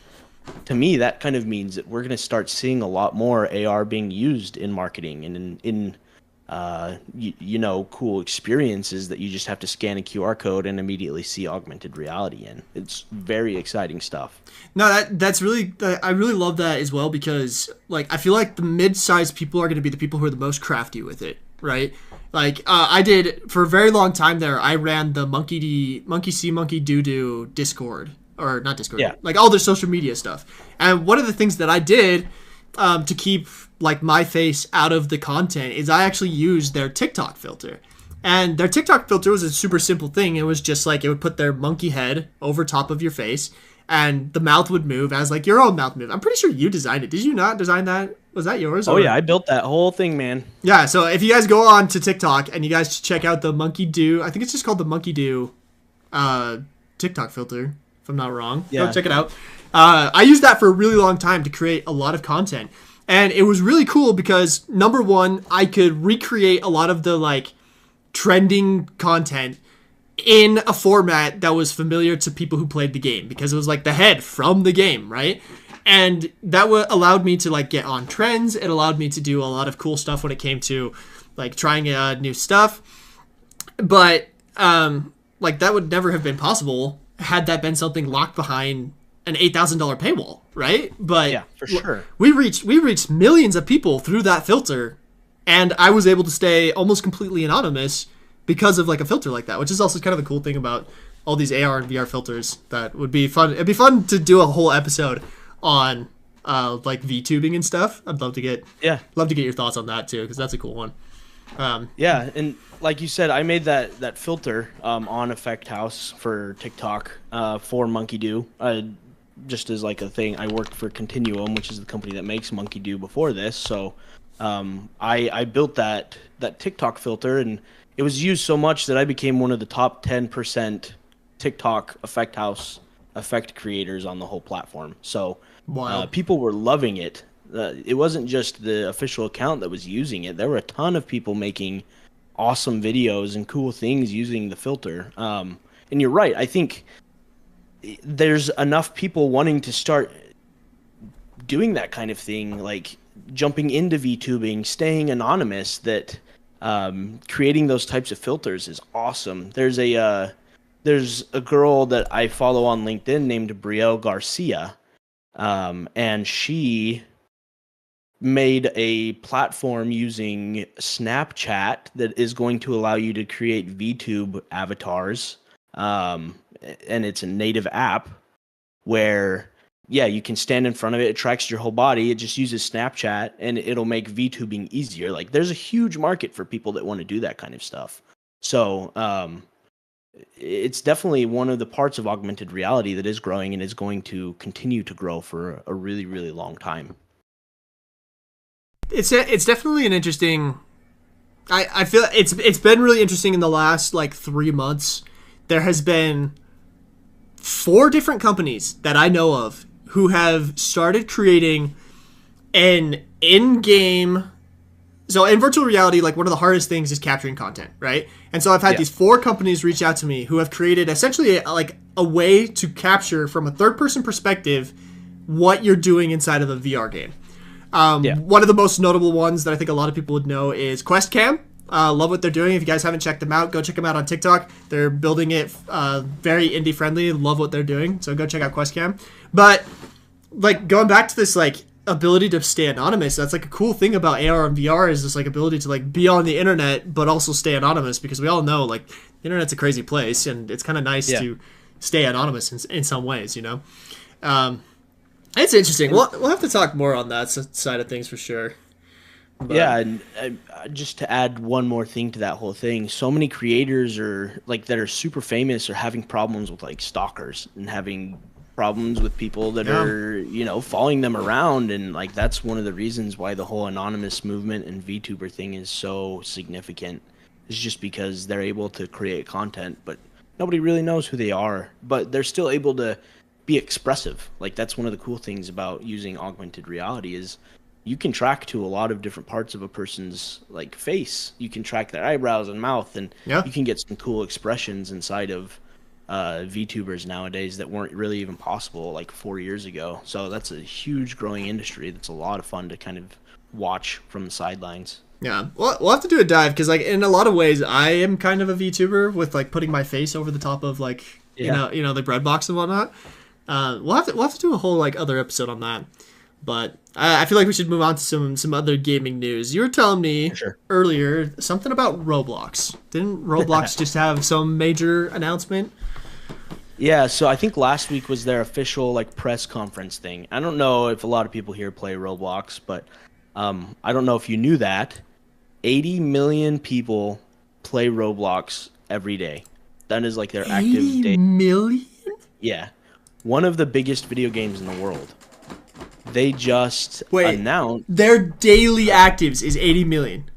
to me, that kind of means that we're going to start seeing a lot more AR being used in marketing and in cool experiences that you just have to scan a QR code and immediately see augmented reality in. It's very exciting stuff. No, that's really, I really love that as well, because like I feel like the mid-sized people are going to be the people who are the most crafty with it, right? Like I did for a very long time there. I ran the Monkey See Monkey Do Discord, or not Discord, like all their social media stuff. And one of the things that I did to keep like my face out of the content is I actually used their TikTok filter. And their TikTok filter was a super simple thing. It was just like it would put their monkey head over top of your face, and the mouth would move as like your own mouth move. I'm pretty sure you designed it. Did you not design that? Was that yours? Oh, yeah, I built that whole thing, man. Yeah, so if you guys go on to TikTok and you guys check out the Monkey Do, I think it's just called the Monkey Do TikTok filter, if I'm not wrong. Yeah. Go check it out. I used that for a really long time to create a lot of content. And it was really cool because, number one, I could recreate a lot of the like trending content in a format that was familiar to people who played the game, because it was like the head from the game, right? And that allowed me to like get on trends. It allowed me to do a lot of cool stuff when it came to like trying new stuff. But like that would never have been possible had that been something locked behind an $8,000 paywall, right? But yeah, for sure. We reached millions of people through that filter, and I was able to stay almost completely anonymous because of like a filter like that, which is also kind of a cool thing about all these AR and VR filters. That would be fun. It'd be fun to do a whole episode on like VTubing and stuff. I'd love to get your thoughts on that too, because that's a cool one. Yeah, and like you said, I made that filter on Effect House for TikTok for Monkey Do. Just as like a thing, I worked for Continuum, which is the company that makes Monkey Do before this. So I built that TikTok filter, and it was used so much that I became one of the top 10% TikTok Effect House effect creators on the whole platform. So people were loving it. It wasn't just the official account that was using it. There were a ton of people making awesome videos and cool things using the filter. And you're right. I think there's enough people wanting to start doing that kind of thing, like jumping into VTubing, staying anonymous, that creating those types of filters is awesome. There's a girl that I follow on LinkedIn named Brielle Garcia, and she made a platform using Snapchat that is going to allow you to create VTube avatars. And it's a native app where, you can stand in front of it. It tracks your whole body. It just uses Snapchat, and it'll make VTubing easier. Like, there's a huge market for people that want to do that kind of stuff. So, it's definitely one of the parts of augmented reality that is growing and is going to continue to grow for a really, really long time. It's definitely an interesting. I feel it's been really interesting in the last like 3 months. There has been 4 different companies that I know of who have started creating an in-game. So in virtual reality, like one of the hardest things is capturing content, right? And so I've had these 4 companies reach out to me who have created essentially like a way to capture from a third-person perspective what you're doing inside of a VR game. One of the most notable ones that I think a lot of people would know is QuestCam. Love what they're doing. If you guys haven't checked them out, go check them out on TikTok. They're building it very indie friendly. Love what they're doing. So go check out QuestCam. But like going back to this like ability to stay anonymous, that's like a cool thing about AR and VR, is this like ability to like be on the internet but also stay anonymous, because we all know like the internet's a crazy place, and it's kind of nice to stay anonymous in some ways, you know. It's interesting. We'll have to talk more on that side of things for sure. But. Yeah, and just to add one more thing to that whole thing, so many creators that are super famous are having problems with like stalkers and having problems with people that are, following them around, and like that's one of the reasons why the whole anonymous movement and VTuber thing is so significant. It's just because they're able to create content, but nobody really knows who they are, but they're still able to be expressive. Like that's one of the cool things about using augmented reality is you can track to a lot of different parts of a person's like face. You can track their eyebrows and mouth, and you can get some cool expressions inside of VTubers nowadays that weren't really even possible like 4 years ago. So that's a huge growing industry. That's a lot of fun to kind of watch from the sidelines. Yeah, well, we'll have to do a dive because, like, in a lot of ways, I am kind of a VTuber with like putting my face over the top of like the bread box and whatnot. We'll have to do a whole like other episode on that. But I feel like we should move on to some other gaming news. You were telling me earlier something about Roblox. Didn't Roblox just have some major announcement? Yeah, so I think last week was their official like press conference thing. I don't know if a lot of people here play Roblox, but I don't know if you knew that 80 million people play Roblox every day. That is like their active day. 80 million? Yeah. One of the biggest video games in the world. They just announced their daily actives is 80 million.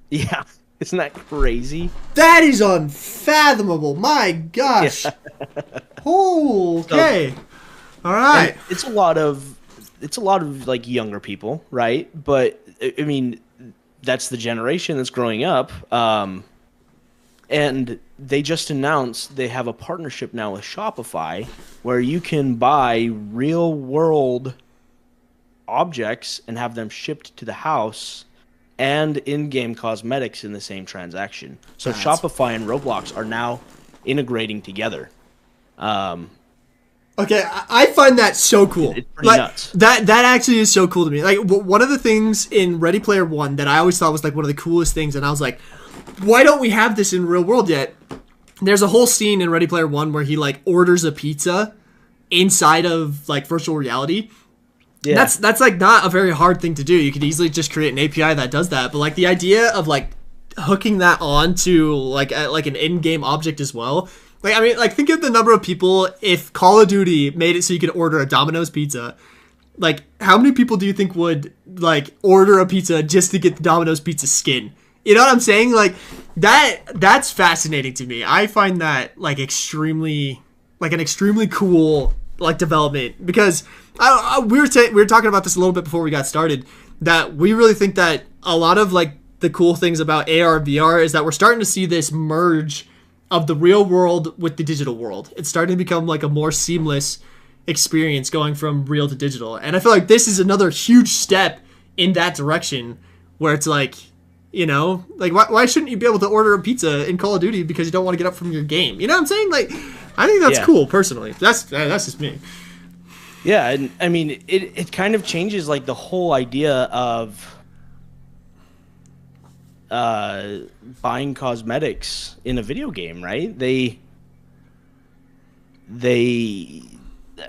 Yeah. Isn't that crazy? That is unfathomable. My gosh. Yeah. Oh, okay. All right. It's a lot of like younger people, right? But I mean, that's the generation that's growing up. And they just announced they have a partnership now with Shopify where you can buy real world objects and have them shipped to the house and in-game cosmetics in the same transaction. So Shopify and Roblox are now integrating together. Okay, I find that so cool. It's pretty nuts. That actually is so cool to me. Like, one of the things in Ready Player One that I always thought was like one of the coolest things, and I was like, why don't we have this in real world yet? There's a whole scene in Ready Player One where he like orders a pizza inside of like virtual reality. Yeah. That's like not a very hard thing to do. You could easily just create an API that does that. But like the idea of like hooking that on to like an in-game object as well. Like, I mean, like, think of the number of people if Call of Duty made it so you could order a Domino's pizza. Like, how many people do you think would, like, order a pizza just to get the Domino's pizza skin? You know what I'm saying? Like, that's fascinating to me. I find that, like, an extremely cool, like, development. Because we were talking about this a little bit before we got started, that we really think that a lot of, like, the cool things about AR and VR is that we're starting to see this merge of the real world with the digital world. It's starting to become like a more seamless experience going from real to digital. And I feel like this is another huge step in that direction where it's like, you know, like why shouldn't you be able to order a pizza in Call of Duty because you don't want to get up from your game? You know what I'm saying? Like, I think that's cool personally. That's just me. Yeah, and I mean, it kind of changes like the whole idea of buying cosmetics in a video game, right? I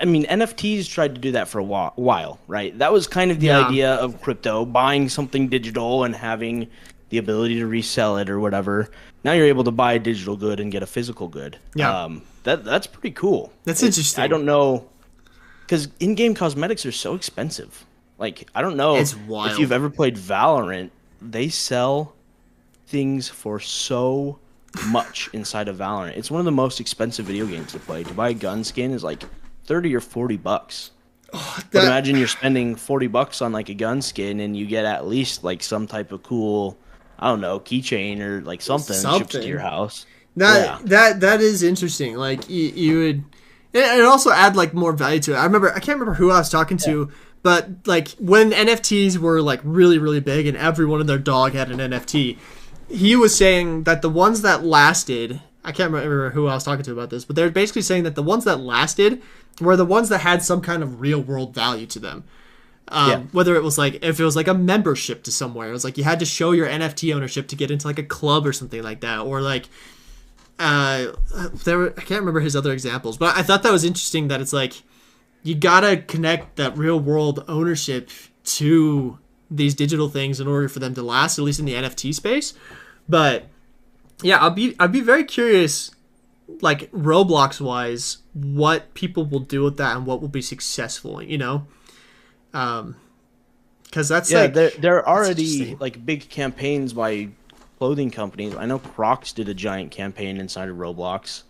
mean, NFTs tried to do that for a while, right? That was kind of the idea of crypto, buying something digital and having the ability to resell it or whatever. Now you're able to buy a digital good and get a physical good. Yeah. That's pretty cool. That's interesting. I don't know, because in-game cosmetics are so expensive. Like, I don't know if you've ever played Valorant, they sell things for so much inside of Valorant. It's one of the most expensive video games to play. To buy a gun skin is like $30 or $40. But imagine you're spending $40 on like a gun skin and you get at least like some type of cool, I don't know, keychain or like something shipped to your house. That is interesting. Like you would, and also add like more value to it. I can't remember who I was talking to, but like when NFTs were like really, really big and everyone and their dog had an NFT, he was saying that the ones that lasted, I can't remember who I was talking to about this, but they're basically saying that the ones that lasted were the ones that had some kind of real world value to them. Whether it was like, if it was like a membership to somewhere, it was like you had to show your NFT ownership to get into like a club or something like that. Or like, I can't remember his other examples, but I thought that was interesting that it's like, you gotta connect that real world ownership to these digital things in order for them to last, at least in the NFT space. But yeah, I'd be very curious, like Roblox wise, what people will do with that and what will be successful, you know? Because that's like, there are already like big campaigns by clothing companies. I know Crocs did a giant campaign inside of Roblox.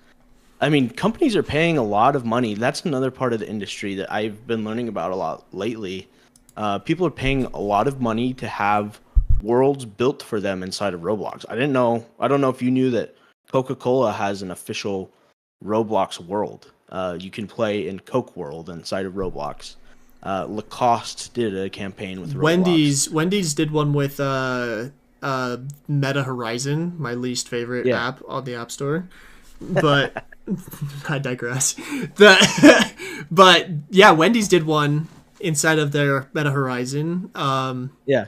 I mean, companies are paying a lot of money. That's another part of the industry that I've been learning about a lot lately. People are paying a lot of money to have worlds built for them inside of Roblox. I don't know if you knew that Coca-Cola has an official Roblox world. You can play in Coke World inside of Roblox. Lacoste did a campaign with Roblox. Wendy's did one with Meta Horizon, my least favorite Yeah. app on the App Store. But I digress. But yeah, Wendy's did one inside of their Meta Horizon. Yeah.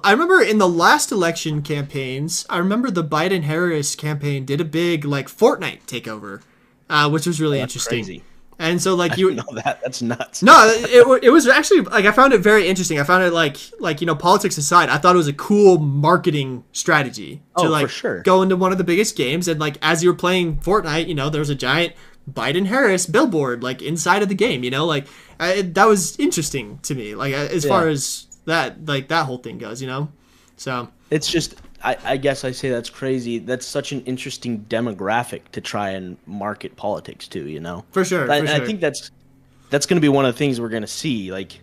I remember in the last election campaigns, I remember the Biden-Harris campaign did a big like Fortnite takeover, which was really That's interesting. crazy. And so like I you didn't know that. That's nuts. No, it was actually like I found it very interesting. I found it like politics aside, I thought it was a cool marketing strategy to Oh, like for sure. go into one of the biggest games and like as you were playing Fortnite, there was a giant Biden Harris billboard like inside of the game. Like that was interesting to me. Like as far as that like that whole thing goes. So It's just, I guess I say that's crazy. That's such an interesting demographic to try and market politics to. For sure. I think that's going to be one of the things we're going to see. Like,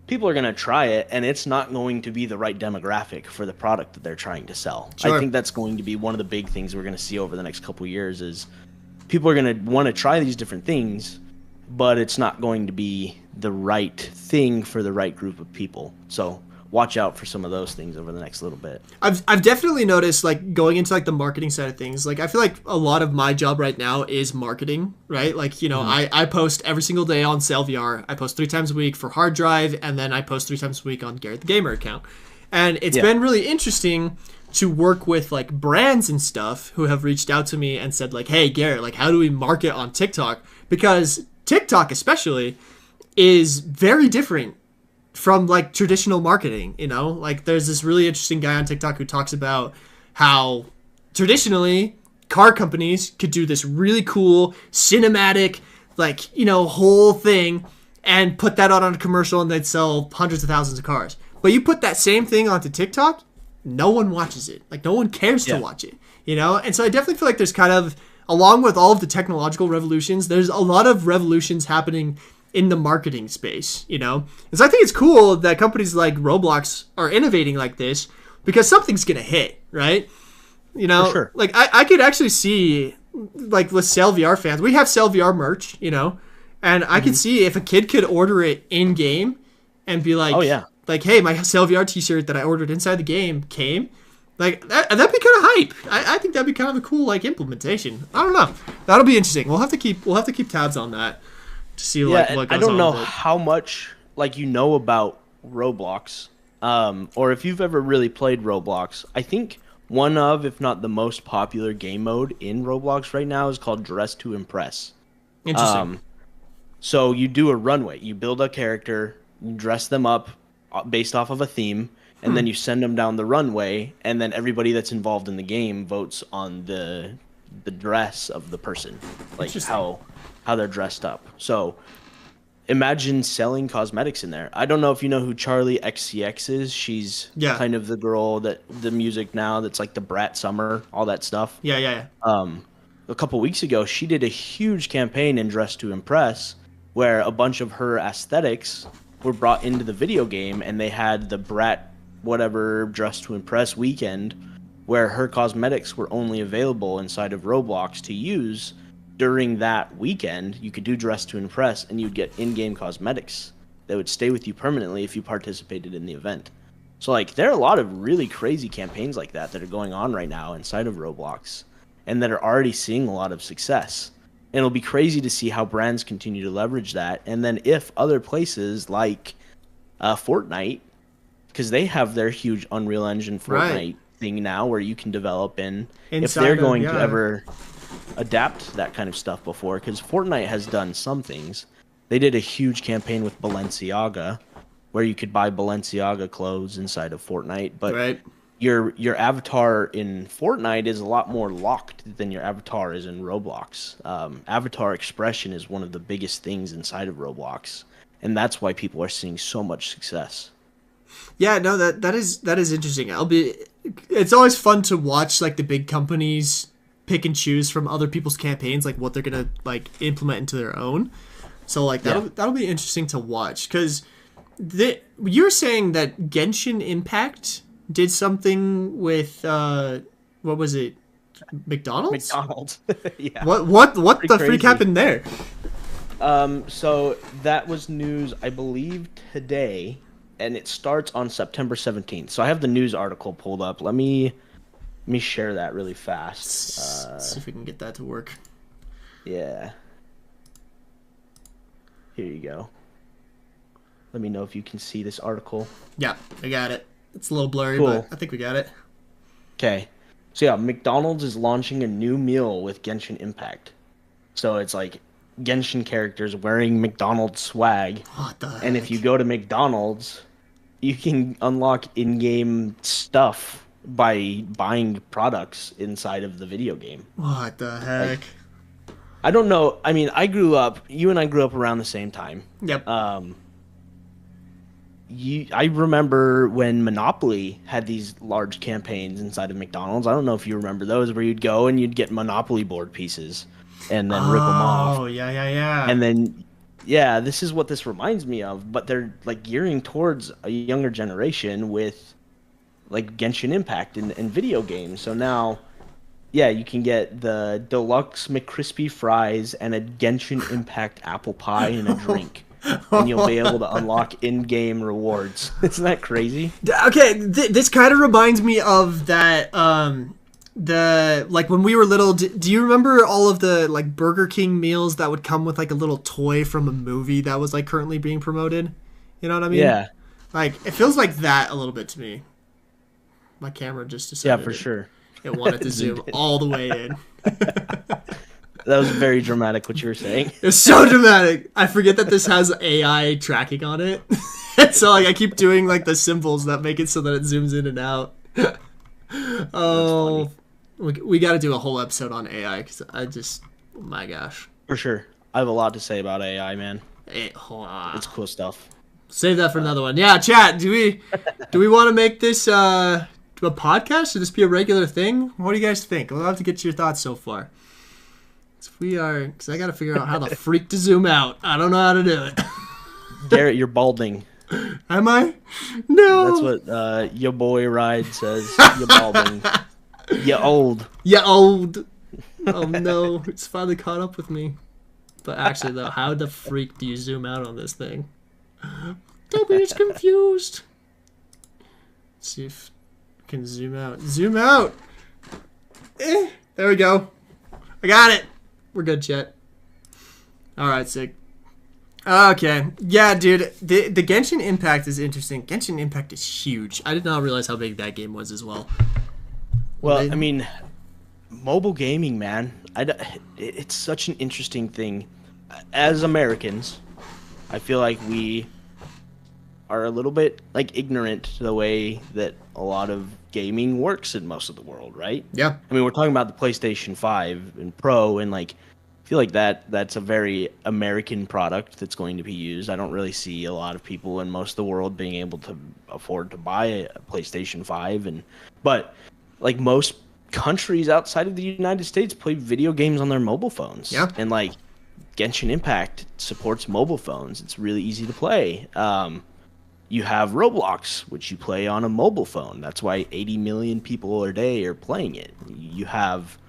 people are going to try it, and it's not going to be the right demographic for the product that they're trying to sell. Sure. I think that's going to be one of the big things we're going to see over the next couple of years is people are going to want to try these different things, but it's not going to be the right thing for the right group of people. So watch out for some of those things over the next little bit. I've definitely noticed like going into like the marketing side of things. Like I feel like a lot of my job right now is marketing, right? Like, I post every single day on SaleVR. I post 3 times a week for Hard Drive, and then I post 3 times a week on Garrett the Gamer account. And it's been really interesting to work with like brands and stuff who have reached out to me and said like, "Hey Garrett, like how do we market on TikTok?" Because TikTok especially is very different from like traditional marketing. Like there's this really interesting guy on TikTok who talks about how traditionally car companies could do this really cool cinematic like whole thing and put that out on a commercial and they'd sell hundreds of thousands of cars. But you put that same thing onto TikTok, no one watches it. Like no one cares to watch it. And so I definitely feel like there's kind of, along with all of the technological revolutions, there's a lot of revolutions happening in the marketing space, And so I think it's cool that companies like Roblox are innovating like this because something's going to hit, right? For sure. Like I could actually see, like with SaleVR fans, we have SaleVR merch, and I could see if a kid could order it in game and be like, oh, yeah. Like, hey, my SaleVR t-shirt that I ordered inside the game came. Like, that'd be kind of hype. I think that'd be kind of a cool, like, implementation. I don't know. That'll be interesting. We'll have to keep tabs on that to see, like, what goes on. I don't know with it. how much, like, about Roblox, or if you've ever really played Roblox. I think one of, if not the most popular game mode in Roblox right now is called Dress to Impress. Interesting. So you do a runway. You build a character, you dress them up based off of a theme, and then you send them down the runway, and then everybody that's involved in the game votes on the dress of the person, like how they're dressed up. So imagine selling cosmetics in there. I don't know if you know who Charlie XCX is. She's kind of the girl that the music now that's like the Brat Summer, all that stuff. Yeah. A couple weeks ago, she did a huge campaign in Dress to Impress where a bunch of her aesthetics were brought into the video game, and they had the Brat whatever Dress to Impress weekend where her cosmetics were only available inside of Roblox to use during that weekend. You could do Dress to Impress, and you'd get in-game cosmetics that would stay with you permanently if you participated in the event. So, like, there are a lot of really crazy campaigns like that are going on right now inside of Roblox, and that are already seeing a lot of success. And it'll be crazy to see how brands continue to leverage that. And then if other places like Fortnite, because they have their huge Unreal Engine Fortnite thing now where you can develop in, if they're going to ever adapt that kind of stuff before, because Fortnite has done some things. They did a huge campaign with Balenciaga where you could buy Balenciaga clothes inside of Fortnite, but your avatar in Fortnite is a lot more locked than your avatar is in Roblox. Avatar expression is one of the biggest things inside of Roblox, and that's why people are seeing so much success. Yeah, no, that is interesting. It's always fun to watch like the big companies pick and choose from other people's campaigns, like what they're gonna like implement into their own. So like that'll be interesting to watch, because you're saying that Genshin Impact did something with what was it, McDonald's? McDonald's. Yeah. What the crazy. freak happened there? So that was news, I believe, today. and it starts on September 17th. So I have the news article pulled up. Let me share that really fast. Let's see if we can get that to work. Yeah. Here you go. Let me know if you can see this article. Yeah, I got it. It's a little blurry, Cool. but I think we got it. Okay. So yeah, McDonald's is launching a new meal with Genshin Impact. So it's like Genshin characters wearing McDonald's swag. What the heck? And if you go to McDonald's, you can unlock in-game stuff by buying products inside of the video game. What the heck? I don't know. I mean, you and I grew up around the same time. Yep. I remember when Monopoly had these large campaigns inside of McDonald's. I don't know if you remember those, where you'd go and you'd get Monopoly board pieces and then rip them off. Oh, yeah. And then, yeah, this is what this reminds me of. But they're like gearing towards a younger generation with like Genshin Impact and video games. So now, yeah, you can get the deluxe McCrispy fries and a Genshin Impact apple pie and a drink. And you'll be able to unlock in-game rewards. Isn't that crazy? Okay, this kind of reminds me of that, like when we were little, do you remember all of the like Burger King meals that would come with like a little toy from a movie that was like currently being promoted? You know what I mean? Yeah. Like, it feels like that a little bit to me. My camera just decided. Yeah, for sure. It wanted to zoom all the way in. That was very dramatic what you were saying. It's so dramatic. I forget that this has AI tracking on it. So like I keep doing like the symbols that make it so that it zooms in and out. Oh, we got to do a whole episode on AI because oh my gosh. For sure. I have a lot to say about AI, man. It's cool stuff. Save that for another one. Yeah, chat. Do we want to make this a podcast? Should this be a regular thing? What do you guys think? We'll have to get your thoughts so far. Because I got to figure out how the freak to zoom out. I don't know how to do it. Garrett, you're balding. Am I? No. That's what your boy Ride says. You're balding. You're old. You're old. Oh no, it's finally caught up with me. But actually though, how the freak do you zoom out on this thing? Toby's confused. Let's see if we can zoom out. Zoom out! There we go. I got it. We're good, chat. Alright, sick. Okay. Yeah, dude. The Genshin Impact is interesting. Genshin Impact is huge. I did not realize how big that game was as well. Well, I mean, mobile gaming, man. It's such an interesting thing. As Americans, I feel like we are a little bit like ignorant to the way that a lot of gaming works in most of the world, right? Yeah. I mean, we're talking about the PlayStation 5 and Pro, and like, I feel like that's a very American product that's going to be used. I don't really see a lot of people in most of the world being able to afford to buy a PlayStation 5, but like most countries outside of the United States play video games on their mobile phones. Yeah. And like Genshin Impact supports mobile phones. It's really easy to play. You have Roblox, which you play on a mobile phone. That's why 80 million people a day are playing it. You have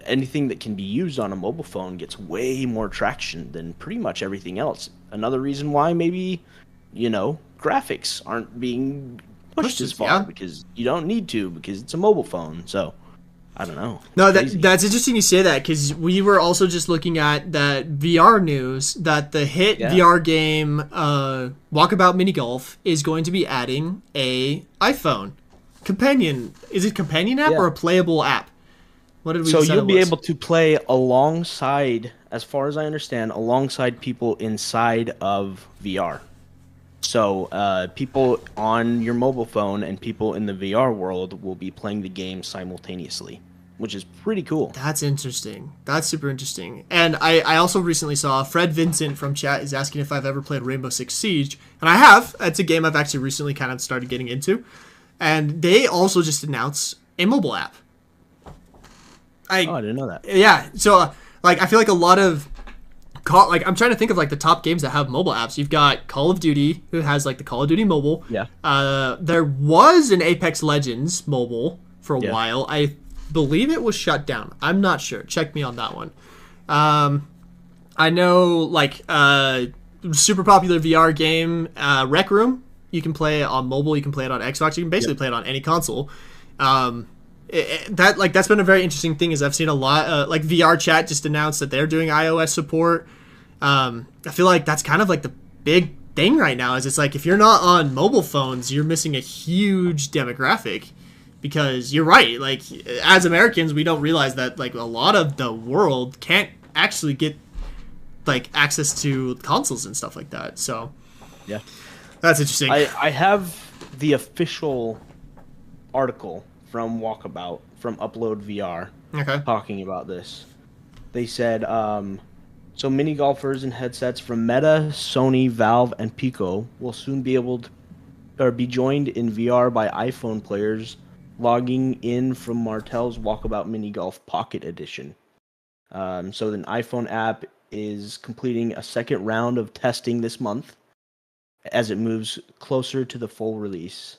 anything that can be used on a mobile phone gets way more traction than pretty much everything else. Another reason why maybe, graphics aren't being pushed as far because you don't need to because it's a mobile phone. So I don't know. No, that's interesting you say that because we were also just looking at that VR news that the hit VR game Walkabout Mini Golf is going to be adding a iPhone companion. Is it companion app or a playable app? What did we decide you'll be able to play alongside, as far as I understand, alongside people inside of VR. So people on your mobile phone and people in the VR world will be playing the game simultaneously, which is pretty cool. That's interesting. That's super interesting. And I also recently saw Fred Vincent from chat is asking if I've ever played Rainbow Six Siege. And I have. It's a game I've actually recently kind of started getting into. And they also just announced a mobile app. I didn't know that. Yeah. So, I feel like a lot of... I'm trying to think of, the top games that have mobile apps. You've got Call of Duty, who has, the Call of Duty mobile. Yeah. There was an Apex Legends mobile for a while. I believe it was shut down. I'm not sure. Check me on that one. I know, super popular VR game, Rec Room, You can play it on mobile. You can play it on Xbox. You can basically play it on any console. That's been a very interesting thing. Is I've seen a lot like VR Chat just announced that they're doing iOS support. I feel like that's kind of like the big thing right now. Is it's like if you're not on mobile phones, you're missing a huge demographic. Because you're right, like as Americans, we don't realize that like a lot of the world can't actually get like access to consoles and stuff like that. So yeah, that's interesting. I have the official article from Walkabout from Upload VR talking about this. They said so mini golfers and headsets from Meta, Sony, Valve, and Pico will soon be able to or be joined in VR by iPhone players logging in from Martell's Walkabout Mini Golf Pocket Edition. So the iPhone app is completing a second round of testing this month as it moves closer to the full release.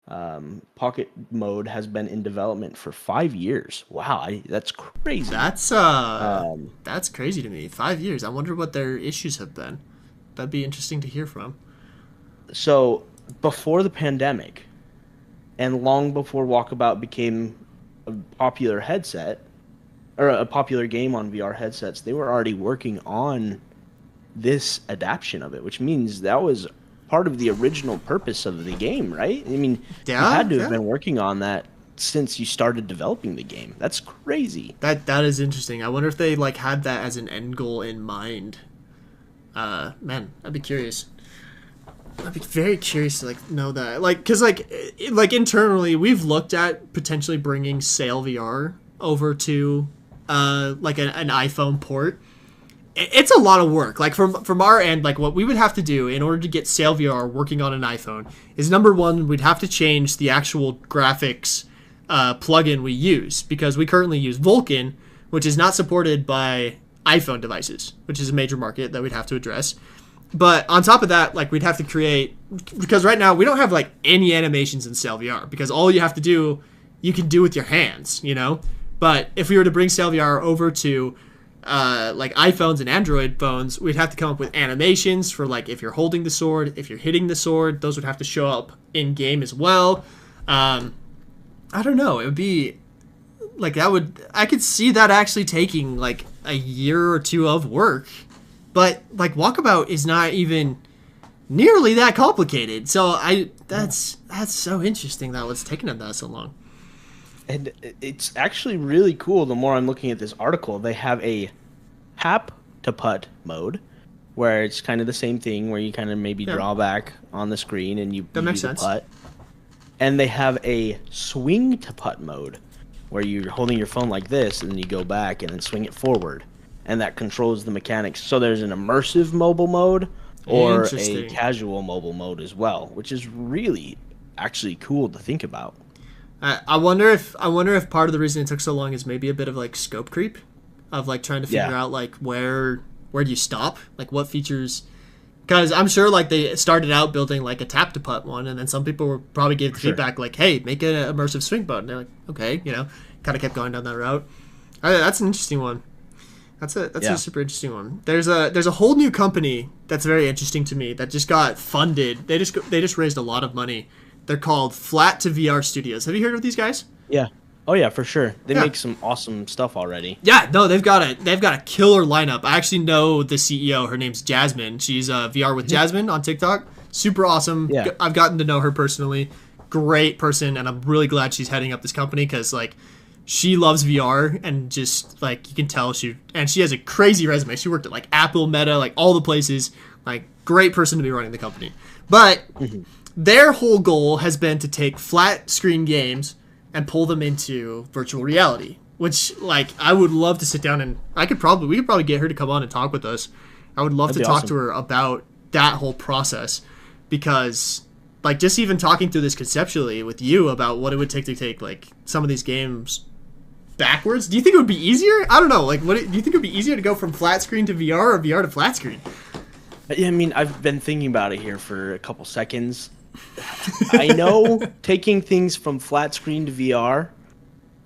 Pocket mode has been in development for 5 years. Wow, that's crazy. That's crazy to me. 5 years. I wonder what their issues have been. That'd be interesting to hear from. So before the pandemic, and long before Walkabout became a popular headset, or a popular game on VR headsets, they were already working on this adaptation of it, which means that was part of the original purpose of the game, right? I mean, you had to have been working on that since you started developing the game. That's crazy. That is interesting. I wonder if they like had that as an end goal in mind. Man, I'd be curious. I'd be very curious to like know that, like, because like internally we've looked at potentially bringing Sail VR over to like an iPhone port. It's a lot of work. Like from our end, like what we would have to do in order to get Sail VR working on an iPhone is number one, we'd have to change the actual graphics plugin we use, because we currently use Vulkan, which is not supported by iPhone devices, which is a major market that we'd have to address. But on top of that, like we'd have to create, because right now we don't have like any animations in Sail VR, because all you have to do, you can do with your hands, you know? But if we were to bring Sail VR over to like iPhones and Android phones, we'd have to come up with animations for like if you're holding the sword, if you're hitting the sword, those would have to show up in game as well. I don't know. It would be like I could see that actually taking like a year or two of work. But like Walkabout is not even nearly that complicated. So that's so interesting that it's taken them that so long. And it's actually really cool. The more I'm looking at this article, they have a tap to putt mode, where it's kind of the same thing, where you kind of maybe draw back on the screen and you do the putt. And they have a swing to putt mode, where you're holding your phone like this and then you go back and then swing it forward. And that controls the mechanics. So there's an immersive mobile mode or a casual mobile mode as well, which is really actually cool to think about. I wonder if part of the reason it took so long is maybe a bit of like scope creep, of like trying to figure out like where do you stop, like what features. Because I'm sure like they started out building like a tap to putt one, and then some people were probably gave feedback like, hey, make an immersive swing mode. And they're like, okay, you know, kind of kept going down that route. That's an interesting one. That's a super interesting one. There's a whole new company that's very interesting to me that just got funded. They just raised a lot of money. They're called Flat to VR Studios. Have you heard of these guys? Yeah. Oh yeah, for sure. They make some awesome stuff already. Yeah, no, they've got a killer lineup. I actually know the CEO. Her name's Jasmine. She's VR with Jasmine on TikTok. Super awesome. Yeah. I've gotten to know her personally. Great person, and I'm really glad she's heading up this company, because like she loves VR, and just like you can tell she has a crazy resume. She worked at like Apple, Meta, like all the places. Like great person to be running the company. But their whole goal has been to take flat screen games and pull them into virtual reality, which like I would love to sit down and we could probably get her to come on and talk with us. I would love to talk to her about that whole process, because like just even talking through this conceptually with you about what it would take to take like some of these games backwards. Do you think it would be easier? I don't know. Like, do you think it would be easier to go from flat screen to VR or VR to flat screen? Yeah, I mean, I've been thinking about it here for a couple seconds. I know taking things from flat screen to VR,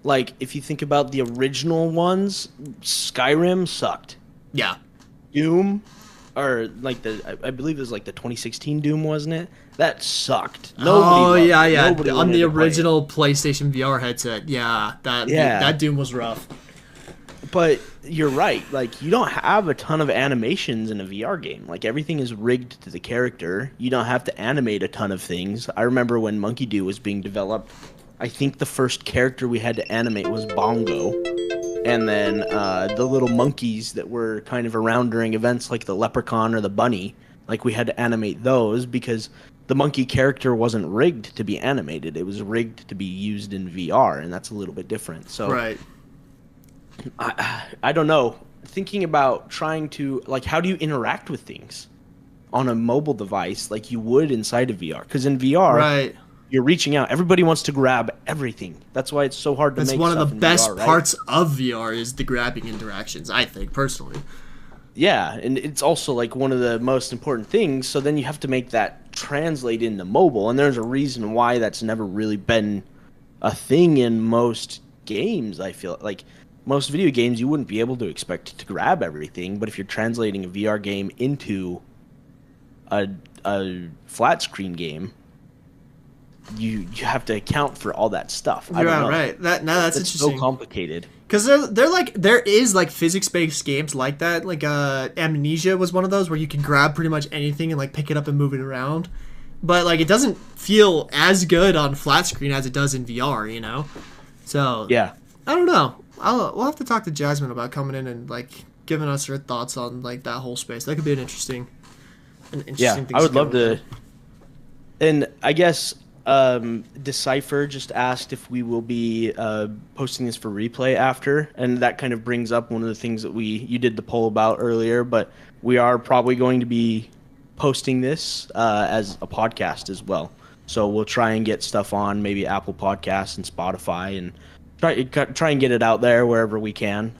like if you think about the original ones, Skyrim sucked. Yeah. Doom or like I believe it was like the 2016 Doom, wasn't it? That sucked. Nobody yeah. Nobody On wanted the to play it. original PlayStation VR headset. Yeah, that Doom was rough. But you're right. Like, you don't have a ton of animations in a VR game. Like, everything is rigged to the character. You don't have to animate a ton of things. I remember when Monkey Do was being developed, I think the first character we had to animate was Bongo. And then the little monkeys that were kind of around during events like the leprechaun or the bunny, like, we had to animate those because the monkey character wasn't rigged to be animated. It was rigged to be used in VR, and that's a little bit different. So Right. I don't know. Thinking about trying to, like, how do you interact with things on a mobile device like you would inside of VR? Because in VR, Right. you're reaching out. Everybody wants to grab everything. That's why it's so hard to That's make one of stuff the in best VR, right? parts of VR is the grabbing interactions, I think, personally. Yeah, and it's also like one of the most important things. So then you have to make that translate into mobile, and there's a reason why that's never really been a thing in most games. I feel like most video games you wouldn't be able to expect to grab everything, but if you're translating a VR game into a flat screen game, you have to account for all that stuff. I don't know. Right. That's It's interesting. so complicated. Because there is like physics-based games like that. Like Amnesia was one of those where you can grab pretty much anything and like pick it up and move it around. But like it doesn't feel as good on flat screen as it does in VR, you know? So Yeah. I don't know. We'll have to talk to Jasmine about coming in and like giving us her thoughts on like that whole space. That could be an interesting Yeah, thing I would love go to. And I guess Decipher just asked if we will be posting this for replay after, and that kind of brings up one of the things that you did the poll about earlier. But we are probably going to be posting this as a podcast as well. So we'll try and get stuff on maybe Apple Podcasts and Spotify, and try and get it out there wherever we can.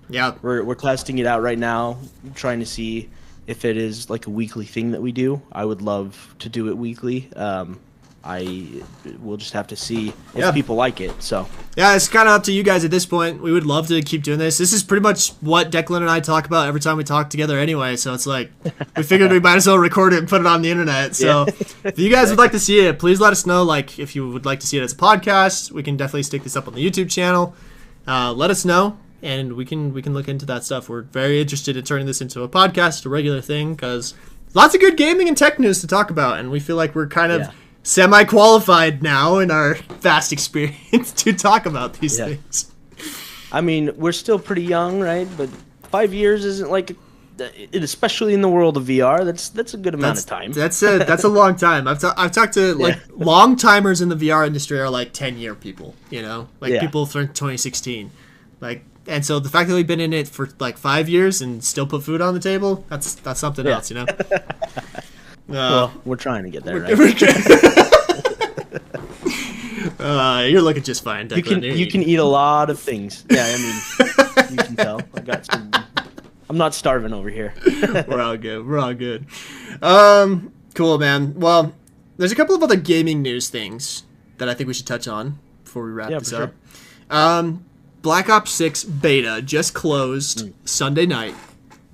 Yeah. We're testing it out right now, trying to see if it is like a weekly thing that we do. I would love to do it weekly. We'll just have to see if people like it. So yeah, it's kind of up to you guys at this point. We would love to keep doing this. This is pretty much what Declan and I talk about every time we talk together anyway. So it's like we figured we might as well record it and put it on the internet. So if you guys would like to see it, please let us know. Like if you would like to see it as a podcast, we can definitely stick this up on the YouTube channel. Let us know, and we can look into that stuff. We're very interested in turning this into a podcast, a regular thing, because lots of good gaming and tech news to talk about, and we feel like we're kind of semi-qualified now in our vast experience to talk about these things. I mean, we're still pretty young, right? But 5 years isn't like, especially in the world of VR, that's a good amount of time. That's a long time. I've talked to like long timers in the VR industry are like 10-year people, you know, like people from 2016, like. And so the fact that we've been in it for like 5 years and still put food on the table, that's something else, you know. Well, we're trying to get there, right? You're looking just fine, Declan. You can eat a lot of things. Yeah, I mean, you can tell. I'm not starving over here. We're all good. Cool, man. Well, there's a couple of other gaming news things that I think we should touch on before we wrap this up. Sure. Black Ops 6 beta just closed Sunday night,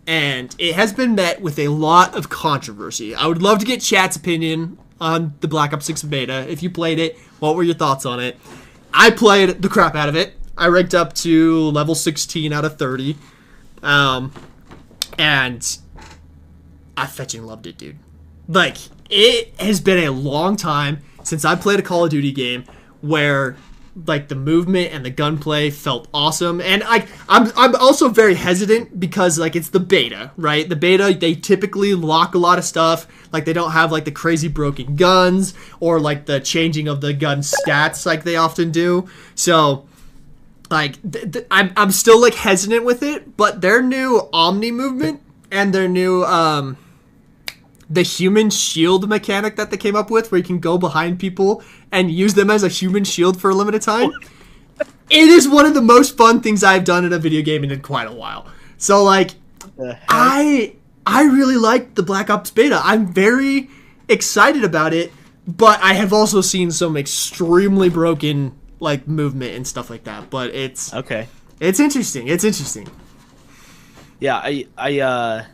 and it has been met with a lot of controversy. I would love to get chat's opinion on the Black Ops 6 beta. If you played it, what were your thoughts on it? I played the crap out of it. I ranked up to level 16 out of 30. And I fetching loved it, dude. Like, it has been a long time since I played a Call of Duty game where like the movement and the gunplay felt awesome. And I'm also very hesitant because like it's the beta, right? The beta, they typically lock a lot of stuff. Like they don't have like the crazy broken guns or like the changing of the gun stats like they often do. So like I'm still like hesitant with it, but their new Omni movement and their new the human shield mechanic that they came up with where you can go behind people and use them as a human shield for a limited time. It is one of the most fun things I've done in a video game in quite a while. So like I really like the Black Ops beta. I'm very excited about it, but I have also seen some extremely broken like movement and stuff like that. But it's interesting. It's interesting. Yeah,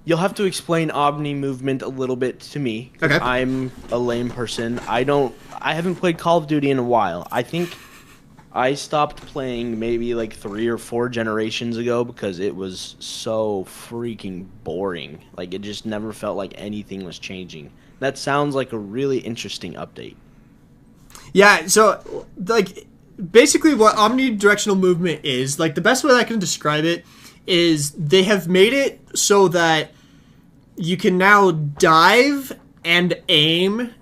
You'll have to explain Omni movement a little bit to me. Okay. I'm a lame person. I haven't played Call of Duty in a while. I think I stopped playing maybe like 3 or 4 generations ago because it was so freaking boring. Like, it just never felt like anything was changing. That sounds like a really interesting update. Yeah, so, like, basically what omnidirectional movement is, like, the best way I can describe it is they have made it so that you can now dive and aim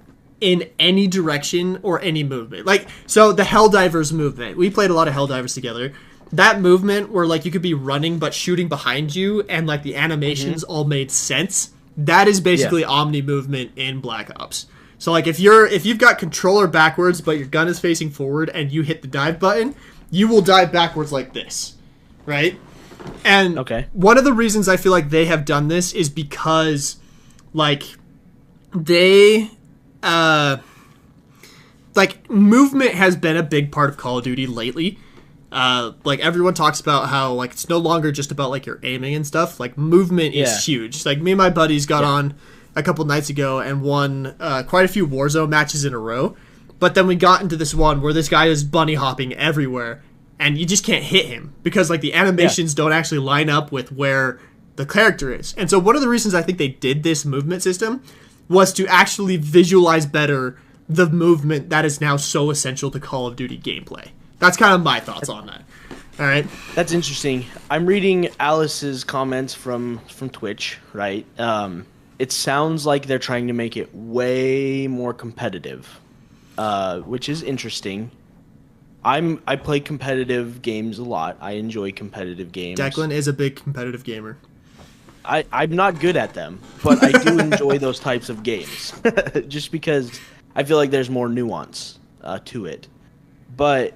in any direction or any movement. Like, so the Helldivers movement, we played a lot of Helldivers together. That movement where, like, you could be running but shooting behind you and, like, the animations all made sense, that is basically Omni movement in Black Ops. So, like, if you've got controller backwards but your gun is facing forward and you hit the dive button, you will dive backwards like this, right? And one of the reasons I feel like they have done this is because, like, they, like, movement has been a big part of Call of Duty lately. Like, everyone talks about how, like, it's no longer just about, like, your aiming and stuff. Like, movement is huge. Like, me and my buddies got on a couple nights ago and won quite a few Warzone matches in a row. But then we got into this one where this guy is bunny hopping everywhere. And you just can't hit him because, like, the animations don't actually line up with where the character is. And so one of the reasons I think they did this movement system was to actually visualize better the movement that is now so essential to Call of Duty gameplay. That's kind of my thoughts on that. All right. That's interesting. I'm reading Alice's comments from Twitch, right? It sounds like they're trying to make it way more competitive, which is interesting. I play competitive games a lot. I enjoy competitive games. Declan is a big competitive gamer. I'm not good at them, but I do enjoy those types of games. Just because I feel like there's more nuance to it. But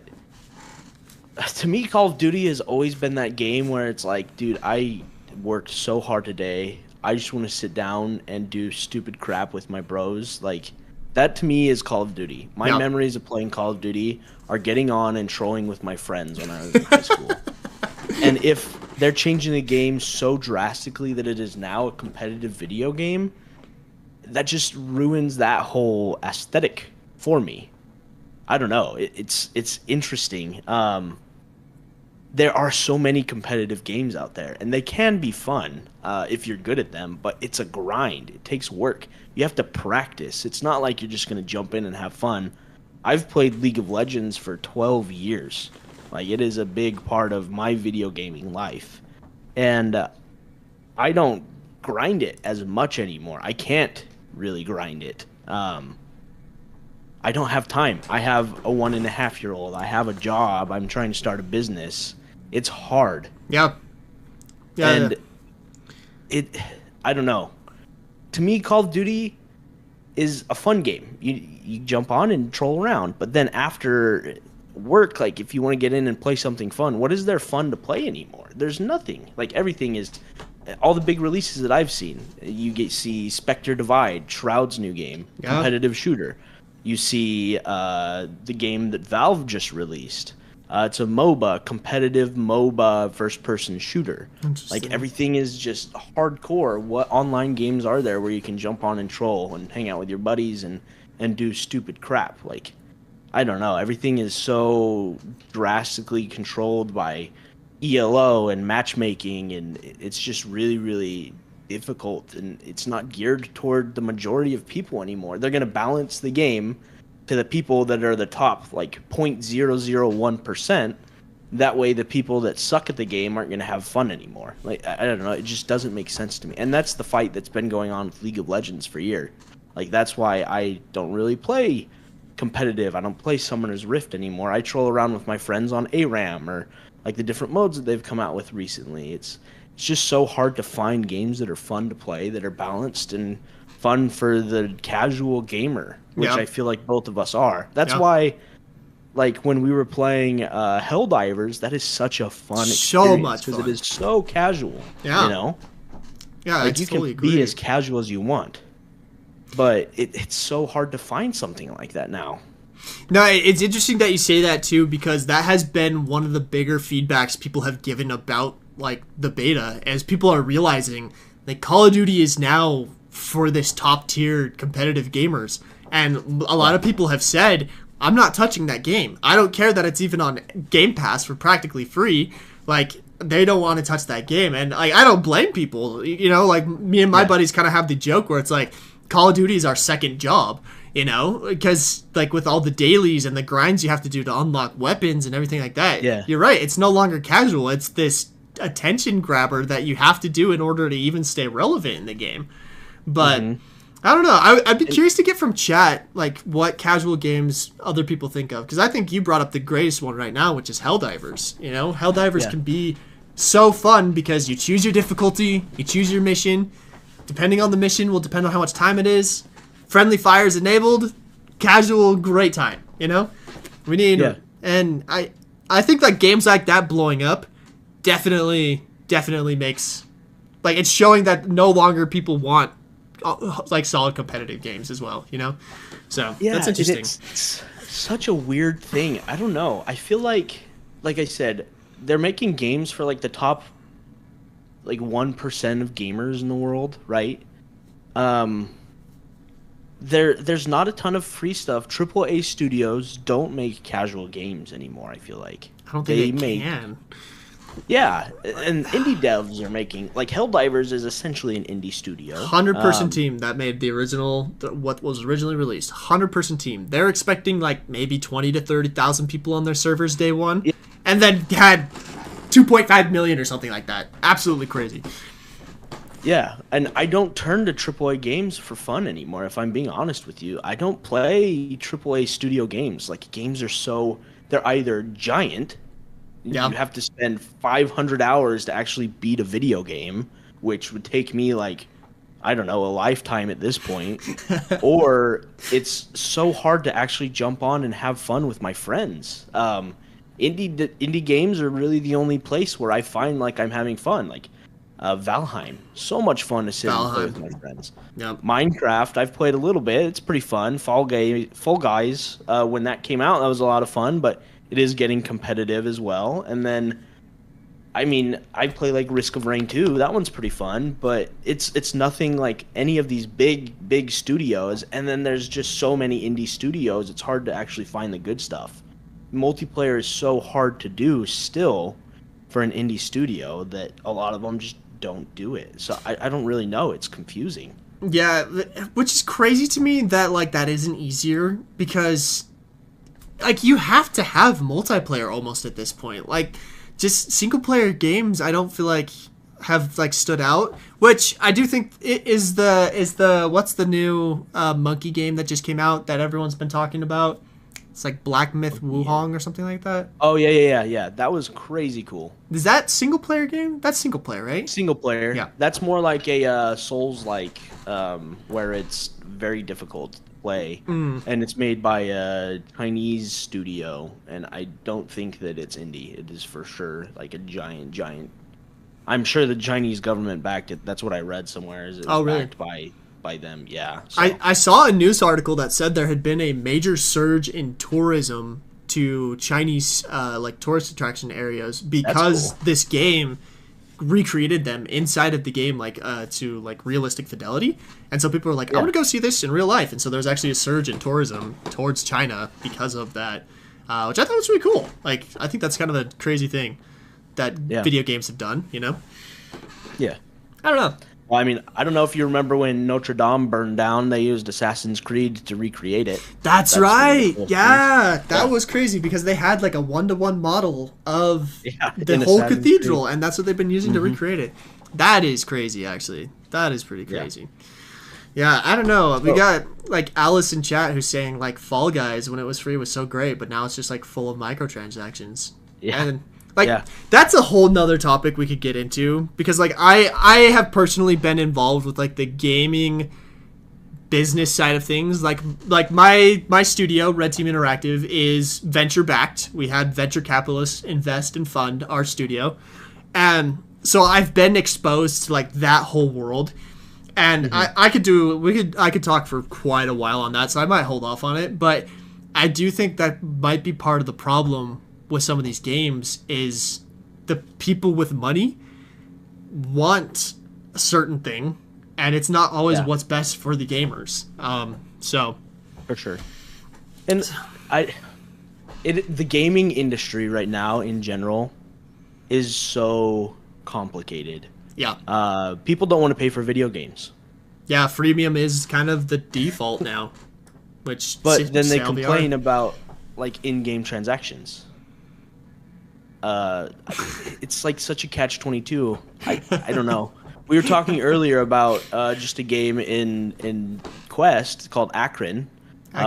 to me, Call of Duty has always been that game where it's like, dude, I worked so hard today. I just want to sit down and do stupid crap with my bros. Like, that to me is Call of Duty. My memories of playing Call of Duty are getting on and trolling with my friends when I was in high school. And if they're changing the game so drastically that it is now a competitive video game, that just ruins that whole aesthetic for me. I don't know. It's interesting. There are so many competitive games out there, and they can be fun if you're good at them, but it's a grind. It takes work. You have to practice. It's not like you're just going to jump in and have fun. I've played League of Legends for 12 years. Like, it is a big part of my video gaming life. And I don't grind it as much anymore. I can't really grind it. I don't have time. I have a 1.5-year-old. I have a job. I'm trying to start a business. It's hard. Yeah. I don't know. To me, Call of Duty is a fun game. You jump on and troll around. But then after work, like, if you want to get in and play something fun, what is there fun to play anymore? There's nothing. Like, everything is... All the big releases that I've seen, you see Spectre Divide, Shroud's new game, competitive shooter. You see the game that Valve just released. It's a MOBA, competitive MOBA first-person shooter. Like, everything is just hardcore. What online games are there where you can jump on and troll and hang out with your buddies and do stupid crap? Like, I don't know. Everything is so drastically controlled by ELO and matchmaking, and it's just really, really difficult, and it's not geared toward the majority of people anymore. They're going to balance the game to the people that are the top, like, 0.001%. That way the people that suck at the game aren't going to have fun anymore. Like, I don't know. It just doesn't make sense to me. And that's the fight that's been going on with League of Legends for years. Like, that's why I don't really play competitive. I don't play Summoner's Rift anymore. I troll around with my friends on ARAM or, like, the different modes that they've come out with recently. It's just so hard to find games that are fun to play, that are balanced and fun for the casual gamer, which I feel like both of us are. That's why, like, when we were playing Helldivers, that is such a fun experience. So much fun. Because it is so casual, you know? Yeah, like, you can be as casual as you want. But it's so hard to find something like that now. No, it's interesting that you say that, too, because that has been one of the bigger feedbacks people have given about, like, the beta, as people are realizing Like Call of Duty is now for this top tier competitive gamers, and a lot of people have said, I'm not touching that game. I don't care that it's even on Game Pass for practically free. Like, they don't want to touch that game, and I don't blame people. You know, like me and my buddies kind of have the joke where it's like Call of Duty is our second job. You know, because like with all the dailies and the grinds you have to do to unlock weapons and everything like that. Yeah. You're right. It's no longer casual. It's this attention grabber that you have to do in order to even stay relevant in the game. But I don't know. I'd be curious to get from chat like what casual games other people think of, because I think you brought up the greatest one right now, which is Helldivers. You know, Helldivers can be so fun because you choose your difficulty, you choose your mission. Depending on the mission will depend on how much time it is. Friendly fire is enabled. Casual, great time. You know, we need, and I think like games like that blowing up definitely makes, like, it's showing that no longer people want like solid competitive games as well. You know, so that's interesting. It's such a weird thing. I don't know. I feel like I said, they're making games for like the top like 1% of gamers in the world, right? There's not a ton of free stuff. AAA studios don't make casual games anymore, I feel like. I don't think they can. Yeah, and indie devs are making, like, Helldivers is essentially an indie studio. 100-person team that made the original, what was originally released. 100-person team. They're expecting like maybe 20 to 30,000 people on their servers day one, and then had 2.5 million or something like that. Absolutely crazy. Yeah, and I don't turn to AAA games for fun anymore, if I'm being honest with you. I don't play AAA studio games. Like, games are they're either giant, you have to spend 500 hours to actually beat a video game, which would take me, like, I don't know, a lifetime at this point, or it's so hard to actually jump on and have fun with my friends. Indie games are really the only place where I find, like, I'm having fun. Like, Valheim, so much fun to sit and play with my friends. Yep. Minecraft, I've played a little bit. It's pretty fun. Fall Guys, when that came out, that was a lot of fun, but it is getting competitive as well. And then, I mean, I play like Risk of Rain 2. That one's pretty fun, but it's nothing like any of these big studios. And then there's just so many indie studios, it's hard to actually find the good stuff. Multiplayer is so hard to do still for an indie studio that a lot of them just don't do it. So I don't really know. It's confusing. Yeah, which is crazy to me that like that isn't easier, because like you have to have multiplayer almost at this point. Like just single player games I don't feel like have like stood out, which I do think it is the what's the new monkey game that just came out that everyone's been talking about? It's like Black Myth Wukong or something like that. Oh, yeah. That was crazy cool. Is that single player game? That's single player, right? Single player. Yeah. That's more like a Souls-like, where it's very difficult to play. And it's made by a Chinese studio, and I don't think that it's indie. It is for sure like a giant. I'm sure the Chinese government backed it. That's what I read somewhere. Is it was really? Backed by them, yeah. So. I saw a news article that said there had been a major surge in tourism to Chinese like tourist attraction areas because this game recreated them inside of the game like to like realistic fidelity, and so people were like, I want to go see this in real life, and so there's actually a surge in tourism towards China because of that, which I thought was really cool. Like I think that's kind of the crazy thing that video games have done, you know? Yeah. I don't know. Well, I mean, I don't know if you remember when Notre Dame burned down, they used Assassin's Creed to recreate it. That's right. Yeah, that was crazy because they had like a 1-to-1 model of the whole cathedral, and that's what they've been using to recreate it. That is crazy, actually. That is pretty crazy. Yeah, I don't know. We got like Alice in chat who's saying like Fall Guys when it was free was so great, but now it's just like full of microtransactions. Yeah. And that's a whole nother topic we could get into, because like I have personally been involved with like the gaming business side of things. Like my studio, Red Team Interactive, is venture backed. We had venture capitalists invest and fund our studio, and so I've been exposed to like that whole world. And I could talk for quite a while on that, so I might hold off on it. But I do think that might be part of the problem with some of these games is the people with money want a certain thing, and it's not always Yeah. what's best for the gamers. So For sure. And the gaming industry right now in general is so complicated. yeah, People don't want to pay for video games. yeah, freemium is kind of the default now. Which But then they sadly complain are. about like in-game transactions. It's like such a catch-22. I don't know. We were talking earlier about just a game in Quest called Akron,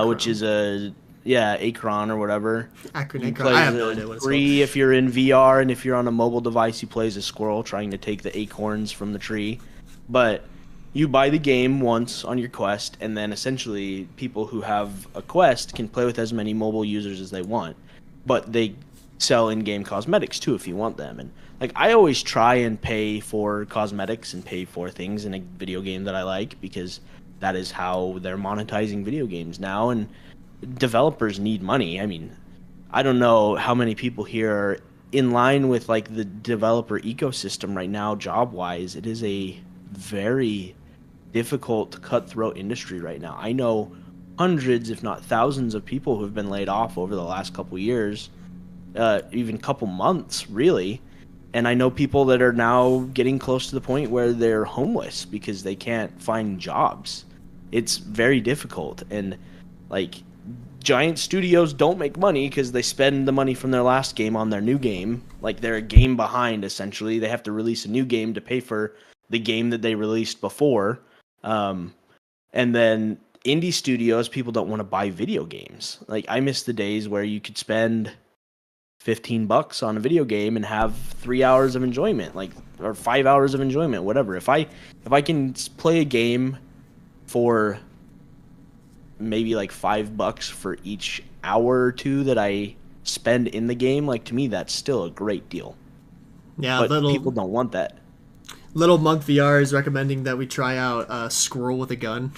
which is Akron or whatever. Akron. You I play have the no idea what it's tree if you're in VR, and if you're on a mobile device, you play as a squirrel trying to take the acorns from the tree. But you buy the game once on your Quest, and then essentially people who have a Quest can play with as many mobile users as they want. But they sell in-game cosmetics too if you want them. And like I always try and pay for cosmetics and pay for things in a video game that I like, because that is how they're monetizing video games now, and developers need money. I mean, I don't know how many people here are in line with like the developer ecosystem right now job-wise. It is a very difficult, cutthroat industry right now. I know hundreds, if not thousands, of people who have been laid off over the last couple years, even couple months, really. And I know people that are now getting close to the point where they're homeless because they can't find jobs. It's very difficult. And like giant studios don't make money because they spend the money from their last game on their new game. Like they're a game behind, essentially. They have to release a new game to pay for the game that they released before. And then indie studios, people don't want to buy video games. Like I miss the days where you could spend $15 on a video game and have 3 hours of enjoyment, like, or 5 hours of enjoyment, whatever. If I can play a game for maybe like $5 for each hour or two that I spend in the game, like to me that's still a great deal. Yeah, But people don't want that. Little Monk VR is recommending that we try out Squirrel with a Gun.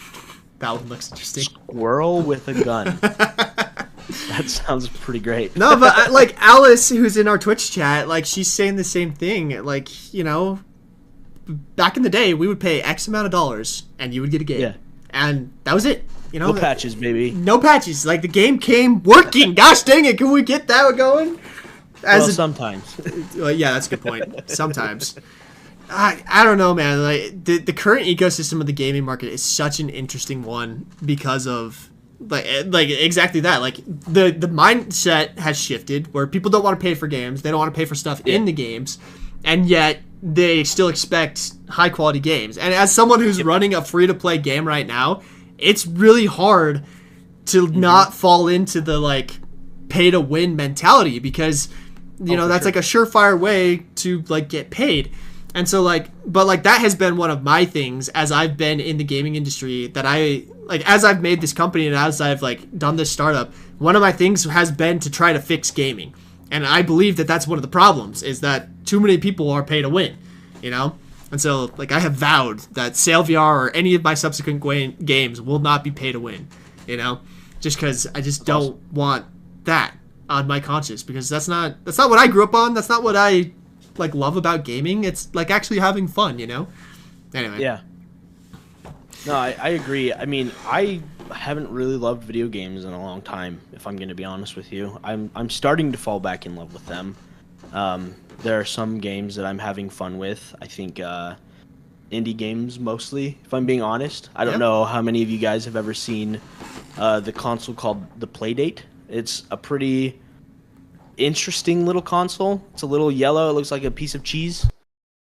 That one looks interesting. Squirrel with a gun. That sounds pretty great. No, but like Alice, who's in our Twitch chat, like she's saying the same thing. Like, you know, back in the day, we would pay X amount of dollars and you would get a game. Yeah. And that was it. You know, No patches, baby. No patches. Like the game came working. Gosh dang it. Can we get that going? Sometimes. Yeah, that's a good point. Sometimes. I don't know, man. Like the current ecosystem of the gaming market is such an interesting one because of like exactly that. Like the mindset has shifted where people don't want to pay for games. They don't want to pay for stuff in the games, and yet they still expect high quality games. And as someone who's running a free to play game right now, it's really hard to not fall into the like pay to win mentality, because you know that's like a surefire way to like get paid. And so but that has been one of my things as I've been in the gaming industry, that I like, as I've made this company and as I've like done this startup, one of my things has been to try to fix gaming. And I believe that that's one of the problems, is that too many people are pay to win, you know? And so like I have vowed that Sail VR or any of my subsequent games will not be pay to win, you know? Just because I just don't want that on my conscience, because that's not what I grew up on. That's not what I like love about gaming. It's like actually having fun, you know? Anyway. Yeah. No, I agree. I mean, I haven't really loved video games in a long time, if I'm going to be honest with you. I'm starting to fall back in love with them. There are some games that I'm having fun with. I think indie games mostly, if I'm being honest. I don't know how many of you guys have ever seen the console called the Playdate. It's a pretty interesting little console. It's a little yellow. It looks like a piece of cheese.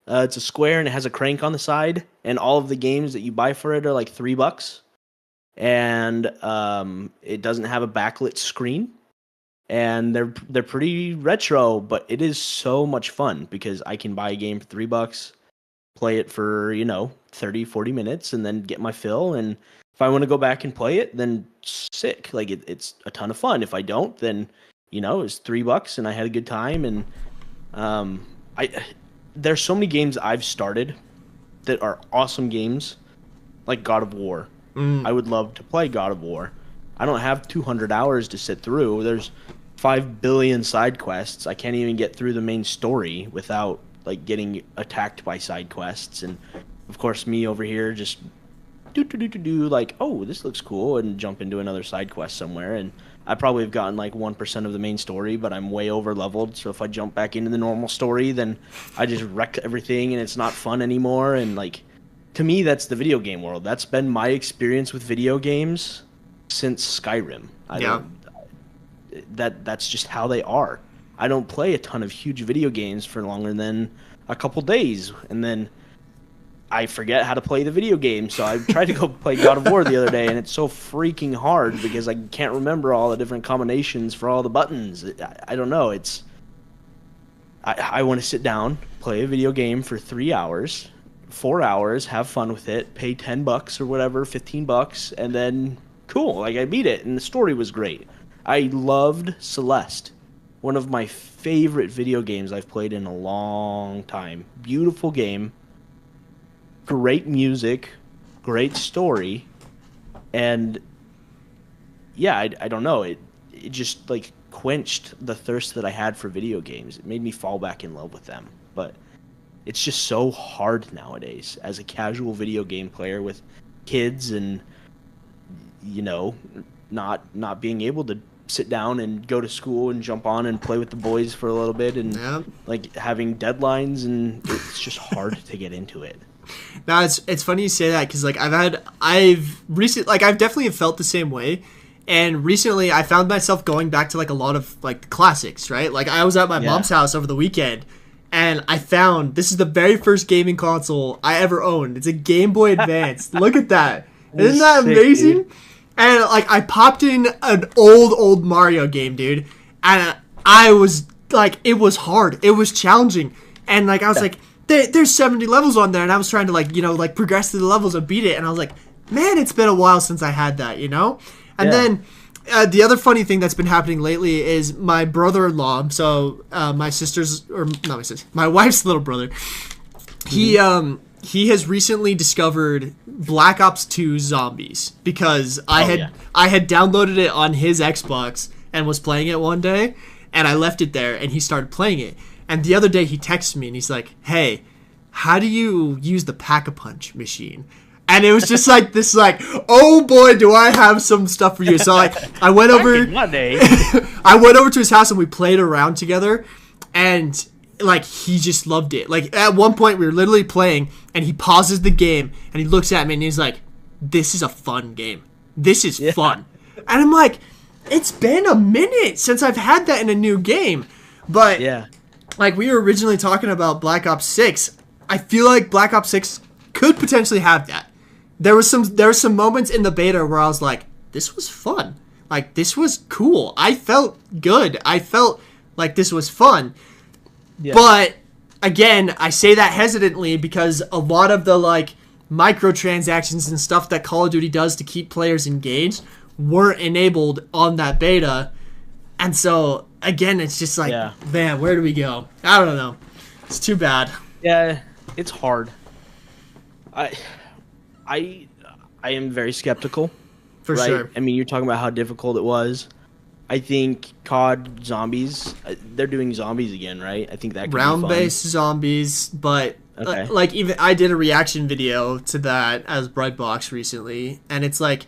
It's a square and it has a crank on the side, and all of the games that you buy for it are like $3. And it doesn't have a backlit screen, and they're pretty retro, but it is so much fun because I can buy a game for $3, play it for 30-40 minutes, and then get my fill. And if I want to go back and play it, then sick. Like it's a ton of fun. If I don't, then it's $3 and I had a good time. And there's so many games I've started that are awesome games, like God of War. I would love to play God of War. I don't have 200 hours to sit through. There's 5 billion side quests. I can't even get through the main story without like getting attacked by side quests. And of course, me over here just do like, oh, this looks cool, and jump into another side quest somewhere, and I probably have gotten like 1% of the main story, but I'm way over leveled. So if I jump back into the normal story, then I just wreck everything, and it's not fun anymore. And like, to me, that's the video game world. That's been my experience with video games since Skyrim. That's just how they are. I don't play a ton of huge video games for longer than a couple days, and then I forget how to play the video game. So I tried to go play God of War the other day, and it's so freaking hard because I can't remember all the different combinations for all the buttons. I don't know. I want to sit down, play a video game for 3 hours, 4 hours, have fun with it, pay $10 or whatever, $15, and then cool. Like, I beat it, and the story was great. I loved Celeste. One of my favorite video games I've played in a long time. Beautiful game. Great music. Great story. And yeah, I don't know. It just like quenched the thirst that I had for video games. It made me fall back in love with them. But it's just so hard nowadays as a casual video game player with kids and, you know, not being able to sit down and go to school and jump on and play with the boys for a little bit, and like having deadlines, and it's just hard to get into it. Now it's funny you say that, because like I've definitely felt the same way, and recently I found myself going back to like a lot of like the classics, right? Like I was at my mom's house over the weekend, and I found this is the very first gaming console I ever owned. It's a Game Boy Advance. Look at that! Isn't that amazing? Dude. And like I popped in an old Mario game, dude, and I was like, it was hard, it was challenging, and like I was like, there's 70 levels on there, and I was trying to like, you know, like progress through the levels and beat it, and I was like, man, it's been a while since I had that, you know. And then the other funny thing that's been happening lately is my brother-in-law, so my sister's, or not my sister, my wife's little brother, he has recently discovered Black Ops 2 Zombies, because I had downloaded it on his Xbox and was playing it one day, and I left it there, and he started playing it. And the other day he texted me and he's like, "Hey, how do you use the Pack-a-Punch machine?" And it was just like this, like, oh boy, do I have some stuff for you. So like I went over I went over to his house and we played around together, and like he just loved it. Like at one point we were literally playing and he pauses the game and he looks at me and he's like, "This is a fun game. This is fun." And I'm like, it's been a minute since I've had that in a new game. But like we were originally talking about Black Ops 6, I feel like Black Ops 6 could potentially have that. There were some moments in the beta where I was like, this was fun. Like this was cool. I felt good. I felt like this was fun. Yeah. But again, I say that hesitantly because a lot of the like microtransactions and stuff that Call of Duty does to keep players engaged weren't enabled on that beta. And so again, it's just like, man, where do we go? I don't know. It's too bad. Yeah, it's hard. I am very skeptical. For sure. I mean, you're talking about how difficult it was. I think COD Zombies, they're doing zombies again, right? I think that could be fun. Round-based zombies, but like even I did a reaction video to that as Brightbox recently, and it's like,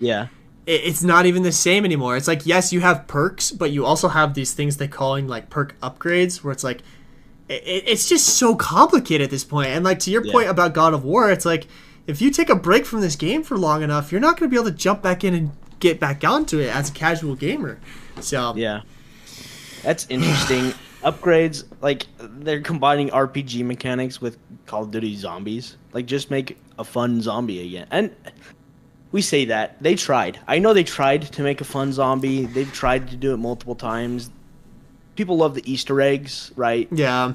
it's not even the same anymore. It's like, yes, you have perks, but you also have these things they're calling like perk upgrades, where it's like, it's just so complicated at this point. And like to your point about God of War, it's like, if you take a break from this game for long enough, you're not going to be able to jump back in and get back onto it as a casual gamer. So that's interesting. Upgrades, like they're combining RPG mechanics with Call of Duty Zombies. Like just make a fun zombie again. And we say that they tried. I know they tried to make a fun zombie. They've tried to do it multiple times. People love the Easter eggs, right? Yeah.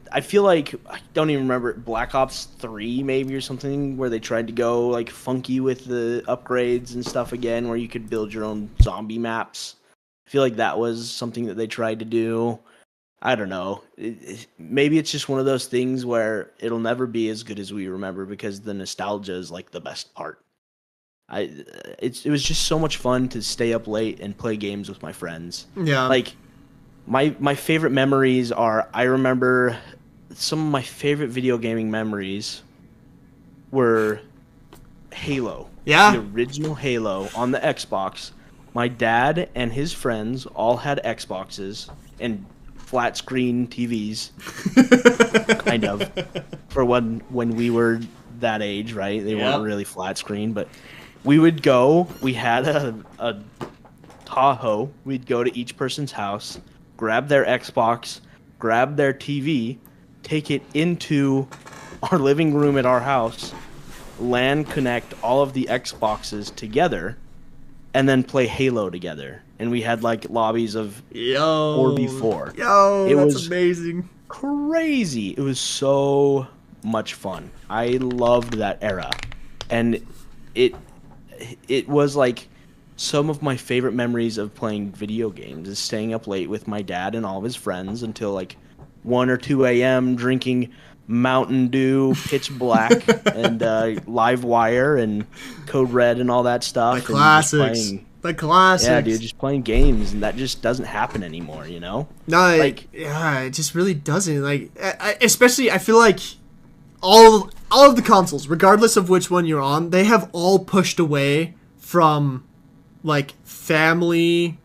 I feel like, I don't even remember, Black Ops 3 maybe or something, where they tried to go like funky with the upgrades and stuff again, where you could build your own zombie maps. I feel like that was something that they tried to do. I don't know. Maybe it's just one of those things where it'll never be as good as we remember, because the nostalgia is like the best part. It was just so much fun to stay up late and play games with my friends. Yeah. Like my favorite memories are, I remember some of my favorite video gaming memories were Halo. Yeah. The original Halo on the Xbox. My dad and his friends all had Xboxes and flat screen TVs, kind of, for when we were that age, right? They weren't really flat screen, but we would go. We had a Tahoe. We'd go to each person's house, grab their Xbox, grab their TV, take it into our living room at our house, LAN connect all of the Xboxes together, and then play Halo together. And we had like lobbies of 4v4. It was amazing. Crazy. It was so much fun. I loved that era. And it was like some of my favorite memories of playing video games is staying up late with my dad and all of his friends until like 1 or 2 a.m. drinking Mountain Dew, Pitch Black, and Live Wire and Code Red and all that stuff. The classics. The classics. Yeah, dude, just playing games, and that just doesn't happen anymore, you know? No, it just really doesn't. Like, especially, I feel like all of the consoles, regardless of which one you're on, they have all pushed away from like family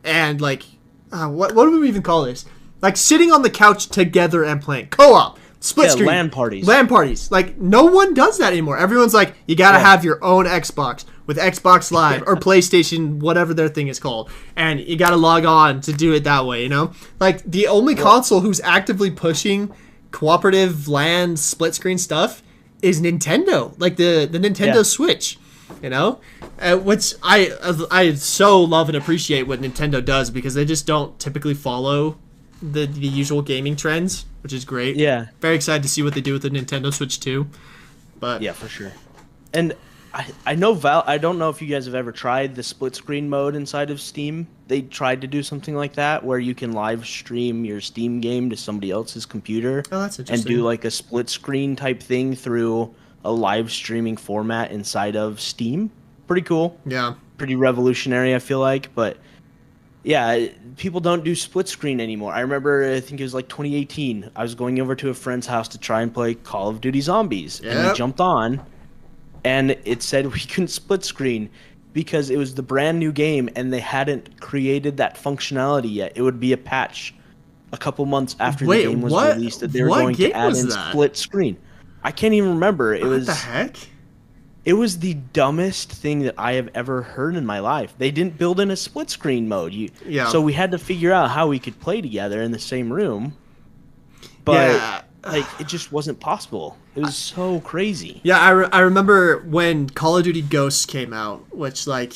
and like what do we even call this? Like sitting on the couch together and playing co-op. Split screen. LAN parties. LAN parties. Like, no one does that anymore. Everyone's like, you gotta have your own Xbox with Xbox Live or PlayStation, whatever their thing is called. And you gotta log on to do it that way, you know? Like, the only console who's actively pushing cooperative LAN split screen stuff is Nintendo. Like, the Nintendo Switch, you know? Which I so love and appreciate what Nintendo does because they just don't typically follow the usual gaming trends, which is great. Yeah. Very excited to see what they do with the Nintendo Switch 2. But yeah, for sure. And I know I don't know if you guys have ever tried the split screen mode inside of Steam. They tried to do something like that where you can live stream your Steam game to somebody else's computer. Oh, that's interesting. And do like a split screen type thing through a live streaming format inside of Steam. Pretty cool. Yeah. Pretty revolutionary, I feel like, but yeah, people don't do split screen anymore. I remember, I think it was like 2018. I was going over to a friend's house to try and play Call of Duty Zombies. And we jumped on, and it said we couldn't split screen because it was the brand new game, and they hadn't created that functionality yet. It would be a patch a couple months after the game was released that they were going to add in split screen. I can't even remember. What the heck? It was the dumbest thing that I have ever heard in my life. They didn't build in a split screen mode. So we had to figure out how we could play together in the same room. But like it just wasn't possible. It was so crazy. Yeah, I remember when Call of Duty Ghosts came out, which like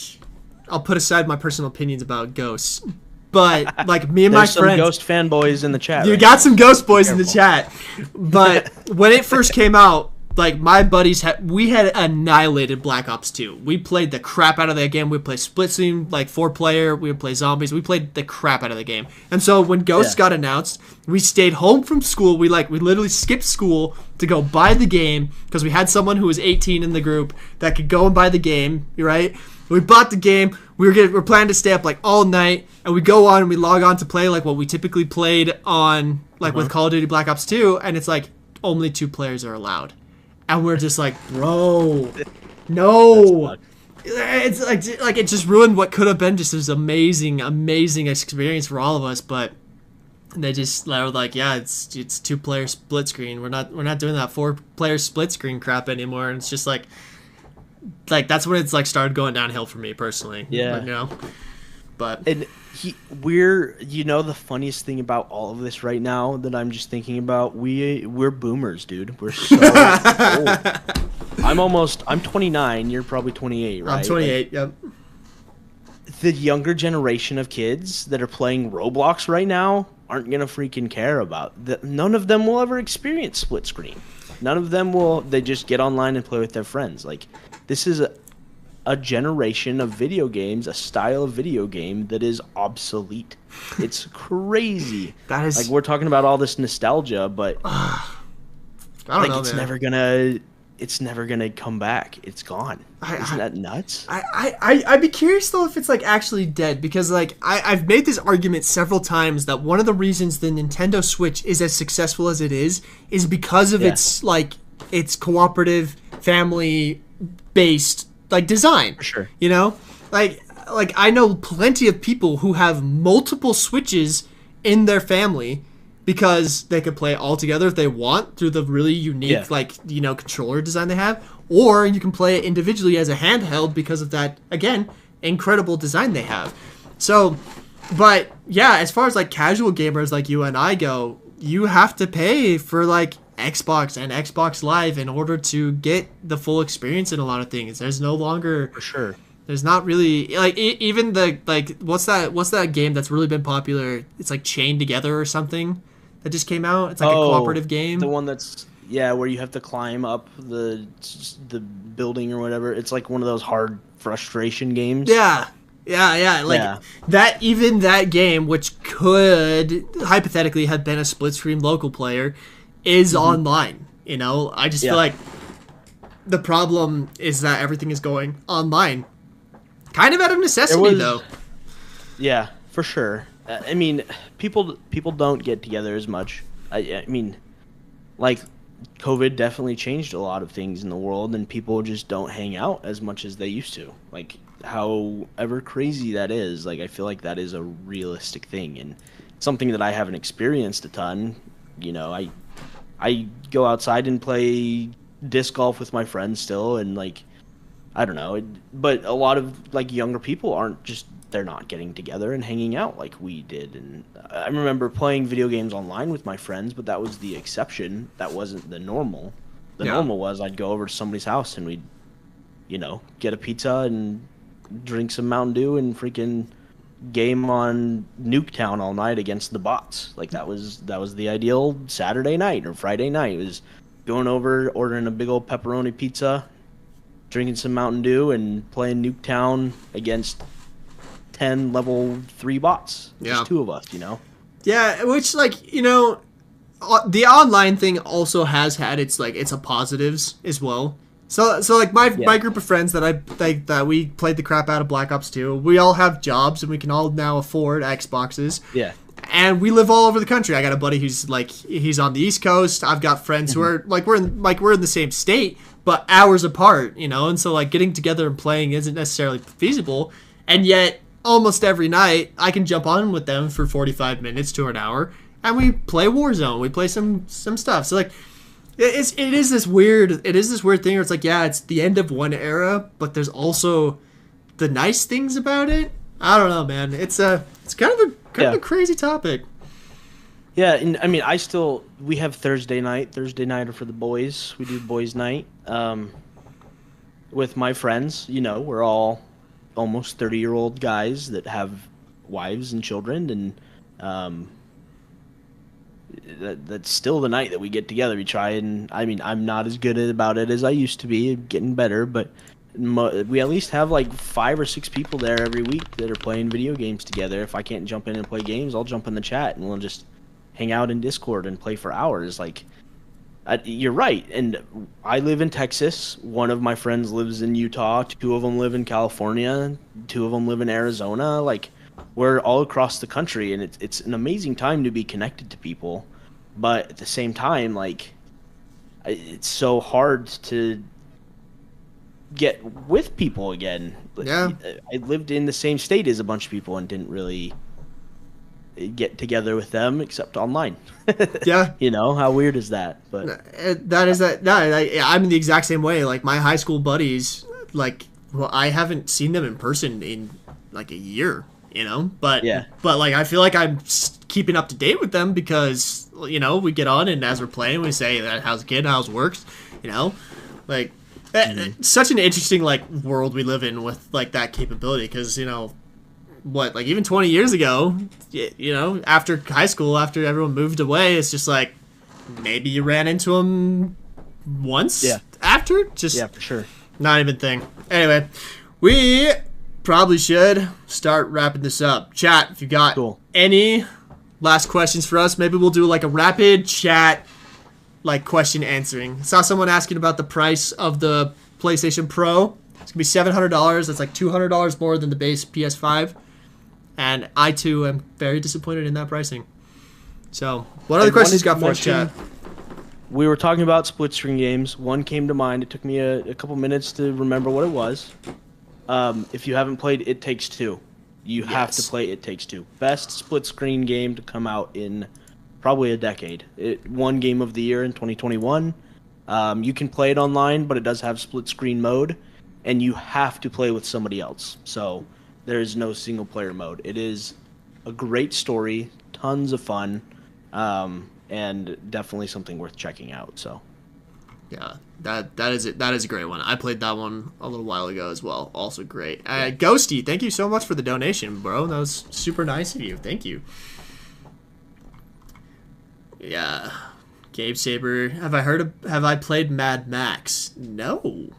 I'll put aside my personal opinions about Ghosts. But like me and my friends, some Ghost fanboys in the chat. You got some Ghost boys in the chat. But when it first came out, like, my buddies, we had annihilated Black Ops 2. We played the crap out of that game. We played split screen, like, 4-player. We would play zombies. We played the crap out of the game. And so when Ghosts got announced, we stayed home from school. We literally skipped school to go buy the game because we had someone who was 18 in the group that could go and buy the game, right? We bought the game. We're planning to stay up, like, all night. And we go on and we log on to play, like, what we typically played on, like, with Call of Duty Black Ops 2. And it's, like, only 2 players are allowed. And we're just like, bro, no. It's like it just ruined what could have been just this amazing experience for all of us. But they were like, yeah, it's 2-player split screen. We're not doing that 4-player split screen crap anymore. And it's just like that's when it's like started going downhill for me personally. Yeah, you know. But we're the funniest thing about all of this right now that I'm just thinking about, we're boomers, dude. We're so old. I'm 29, you're probably 28, right? I'm 28, yep. The younger generation of kids that are playing Roblox right now aren't gonna freaking care about that. None of them will ever experience split screen. None of them will. They just get online and play with their friends. Like, this is a generation of video games, a style of video game that is obsolete. It's crazy. That is like, we're talking about all this nostalgia, but I don't know, it's man. never gonna it's never gonna come back. It's gone. Isn't that nuts? I'd be curious though if it's like actually dead, because like I've made this argument several times that one of the reasons the Nintendo Switch is as successful as it is because of its cooperative, family based like design. For sure. You know? Like I know plenty of people who have multiple Switches in their family because they could play all together if they want through the really unique controller design they have, or you can play it individually as a handheld because of that, again, incredible design they have. So, but yeah, as far as like casual gamers like you and I go, you have to pay for like Xbox and Xbox Live in order to get the full experience in a lot of things. There's no longer, for sure. There's not really like even the like what's that game that's really been popular? It's like Chained Together or something that just came out. It's like a cooperative game. The one that's where you have to climb up the building or whatever. It's like one of those hard frustration games. Yeah. Like that. Even that game, which could hypothetically have been a split screen local player, is online. You know, I just feel like the problem is that everything is going online. Kind of out of necessity, though. Yeah, for sure. I mean, people don't get together as much. I mean, like, COVID definitely changed a lot of things in the world, and people just don't hang out as much as they used to. Like, however crazy that is, like, I feel like that is a realistic thing, and something that I haven't experienced a ton. You know, I go outside and play disc golf with my friends still, and like, I don't know, but a lot of like younger people they're not getting together and hanging out like we did. And I remember playing video games online with my friends, but that was the exception. That wasn't the normal. The normal was I'd go over to somebody's house and we'd, get a pizza and drink some Mountain Dew and freaking game on Nuketown all night against the bots. Like that was the ideal Saturday night or Friday night. It was going over, ordering a big old pepperoni pizza, drinking some Mountain Dew, and playing Nuketown against 10 level 3 bots. Just two of us, Yeah, which, like, the online thing also has had its positives as well. So like my group of friends that we played the crap out of Black Ops 2, we all have jobs and we can all now afford Xboxes. Yeah. And we live all over the country. I got a buddy who's like he's on the East Coast. I've got friends who are like we're in the same state, but hours apart, and so like getting together and playing isn't necessarily feasible. And yet almost every night I can jump on with them for 45 minutes to an hour and we play Warzone. We play some stuff. So like it is this weird thing where it's like, it's the end of one era, but there's also the nice things about it. I don't know, man. It's kind of a crazy topic. Yeah, and I mean, we have Thursday nighter for the boys. We do boys night with my friends. We're all almost 30-year-old guys that have wives and children, and that's still the night that we get together. We try, and I mean, I'm not as good about it as I used to be. I'm getting better, but we at least have like 5 or 6 people there every week that are playing video games together. If I can't jump in and play games, I'll jump in the chat and we'll just hang out in Discord and play for hours. Like, you're right. And I live in Texas. One of my friends lives in Utah. 2 of them live in California. 2 of them live in Arizona. Like, we're all across the country, and it's an amazing time to be connected to people. But at the same time, like, it's so hard to get with people again. Yeah. I lived in the same state as a bunch of people and didn't really get together with them except online. Yeah. How weird is that? But I'm in the exact same way. Like my high school buddies, I haven't seen them in person in like a year, but like I feel like I'm keeping up to date with them because we get on and as we're playing we say how's it kid, how's works, like such an interesting like world we live in with like that capability, because like even 20 years ago, after high school, after everyone moved away, it's just like maybe you ran into them once after, just for sure, not even a thing. Anyway, we probably should start wrapping this up. Chat, if you got any last questions for us, maybe we'll do like a rapid chat like question answering. Saw someone asking about the price of the PlayStation Pro. It's gonna be $700. That's like $200 more than the base PS5. And I too am very disappointed in that pricing. So, what other questions you got for us, chat? We were talking about split screen games. One came to mind. It took me a couple minutes to remember what it was. If you haven't played It Takes Two, you have to play It Takes Two. Best split screen game to come out in probably a decade. It won Game of the Year in 2021. You can play it online, but it does have split screen mode, and you have to play with somebody else. So there is no single player mode. It is a great story, tons of fun, and definitely something worth checking out. So yeah, that is it. That is a great one. I played that one a little while ago as well. Also great. Ghosty, thank you so much for the donation, bro. That was super nice of you. Thank you. Yeah, Gabe Saber. Have I played Mad Max? No.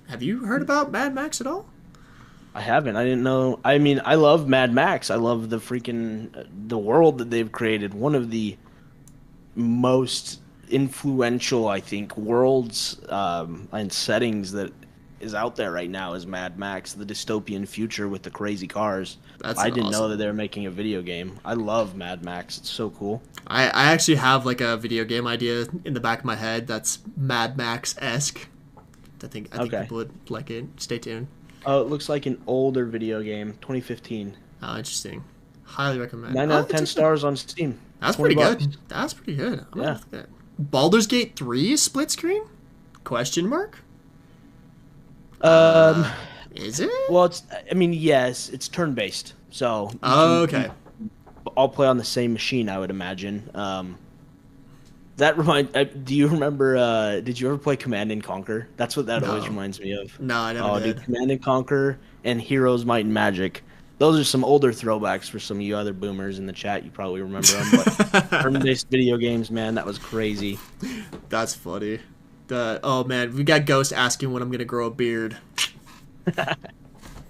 Have you heard about Mad Max at all? I haven't. I didn't know. I mean, I love Mad Max. I love the world that they've created. One of the most influential, I think, worlds and settings that is out there right now is Mad Max, the dystopian future with the crazy cars. I didn't know that they were making a video game. I love Mad Max. It's so cool. I actually have like a video game idea in the back of my head that's Mad Max-esque. I think people would like it. Stay tuned. Oh, it looks like an older video game, 2015. Oh, interesting. Highly recommend. 9 out of 10 stars on Steam. That's pretty good. That's pretty good. Yeah. Baldur's Gate 3 is split screen? Question mark? Is it? Well, yes, it's turn-based. So okay. All play on the same machine, I would imagine. Do you remember, did you ever play Command and Conquer? That's what that always reminds me of. No, I never did. Dude, Command and Conquer and Heroes, Might and Magic. Those are some older throwbacks for some of you other boomers in the chat. You probably remember them. But turn-based video games, man, that was crazy. That's funny. Oh, man, we got Ghost asking when I'm going to grow a beard.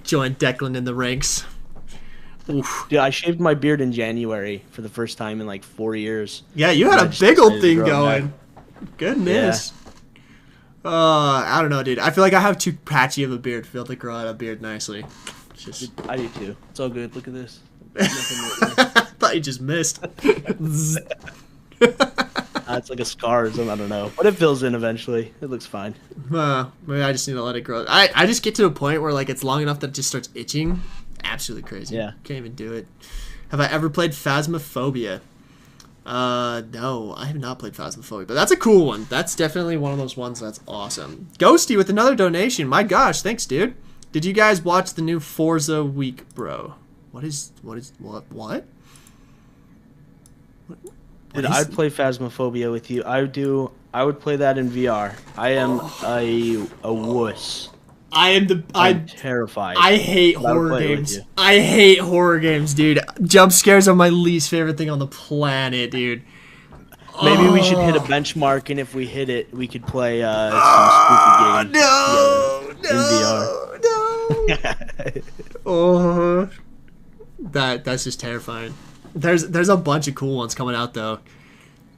Join Declan in the ranks. Oof. Dude, I shaved my beard in January for the first time in like 4 years. Yeah, you had a big old thing going. Goodness. Yeah. I don't know, dude. I feel like I have too patchy of a beard to be able to grow out a beard nicely. I do too. It's all good. Look at this. I thought you just missed. It's like a scar or something. I don't know. But it fills in eventually. It looks fine. Maybe I just need to let it grow. I just get to a point where like it's long enough that it just starts itching. Absolutely crazy. Yeah. Can't even do it. Have I ever played Phasmophobia? No, I have not played Phasmophobia, but that's a cool one. That's definitely one of those ones that's awesome. Ghosty with another donation. My gosh, thanks, dude. Did you guys watch the new Forza week, bro? What? I'd play Phasmophobia with you. I would play that in VR. I am a wuss. I'm terrified. I hate horror games. I hate horror games, dude. Jump scares are my least favorite thing on the planet, dude. Maybe we should hit a benchmark, and if we hit it, we could play some spooky games in VR. Oh, that's just terrifying. There's a bunch of cool ones coming out though,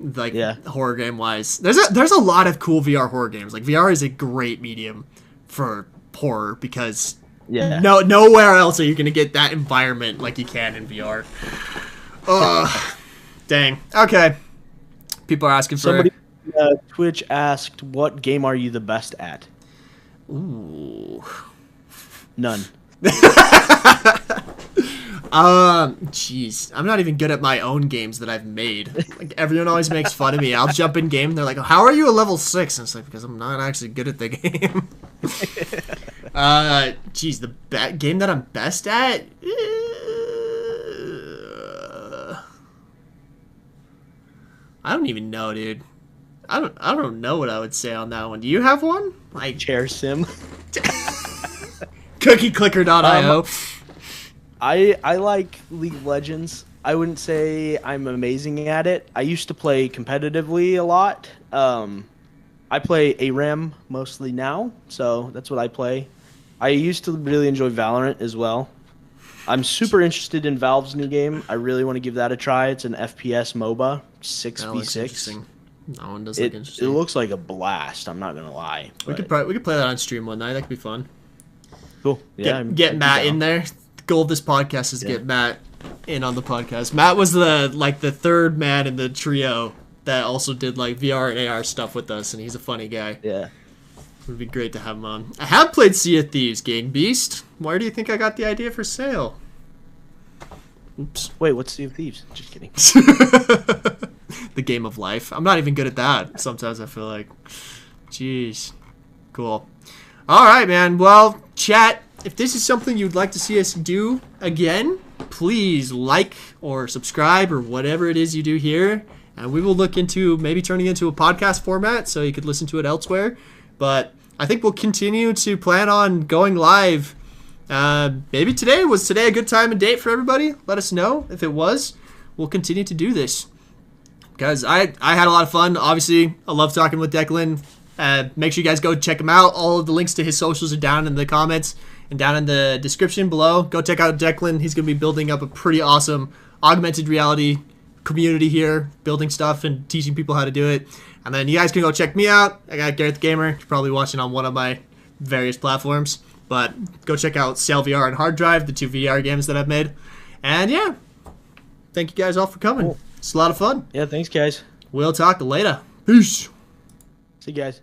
like horror game wise. There's a lot of cool VR horror games. Like VR is a great medium for horror because nowhere else are you gonna get that environment like you can in VR. Dang. Okay. People are asking for somebody. Twitch asked, "What game are you the best at?" Ooh. None. Jeez. I'm not even good at my own games that I've made. Like, everyone always makes fun of me. I'll jump in game, and they're like, how are you a level 6? And it's like, because I'm not actually good at the game. Jeez, the game that I'm best at? I don't even know, dude. I don't know what I would say on that one. Do you have one? Like Chair Sim. CookieClicker.io. I like League of Legends. I wouldn't say I'm amazing at it. I used to play competitively a lot. I play ARAM mostly now, so that's what I play. I used to really enjoy Valorant as well. I'm super interested in Valve's new game. I really want to give that a try. It's an FPS MOBA, 6v6. That one does look It interesting. looks like a blast. I'm not gonna lie. We but- could play that on stream one night. That could be fun. Cool. Yeah. Get I'd be Matt down. in there. The goal of this podcast is to get Matt in on the podcast. Matt was the third man in the trio that also did like VR and AR stuff with us, and he's a funny guy. Yeah. It would be great to have him on. I have played Sea of Thieves, Gang Beast. Where do you think I got the idea for sale? Oops. Wait, what's Sea of Thieves? Just kidding. The game of life. I'm not even good at that. Sometimes I feel like, jeez. Cool. All right, man. Well, chat, if this is something you'd like to see us do again, please like or subscribe or whatever it is you do here. And we will look into maybe turning it into a podcast format so you could listen to it elsewhere. But I think we'll continue to plan on going live. Maybe today. Was today a good time and date for everybody? Let us know if it was. We'll continue to do this. Guys, I had a lot of fun. Obviously, I love talking with Declan. Make sure you guys go check him out. All of the links to his socials are down in the comments and down in the description below. Go check out Declan. He's going to be building up a pretty awesome augmented reality community here, building stuff and teaching people how to do it. And then you guys can go check me out. I got Garrett the Gamer. You're probably watching on one of my various platforms. But go check out Sail VR and Hard Drive, the 2 VR games that I've made. And yeah, thank you guys all for coming. Cool. It's a lot of fun. Yeah, thanks, guys. We'll talk later. Peace. See you guys.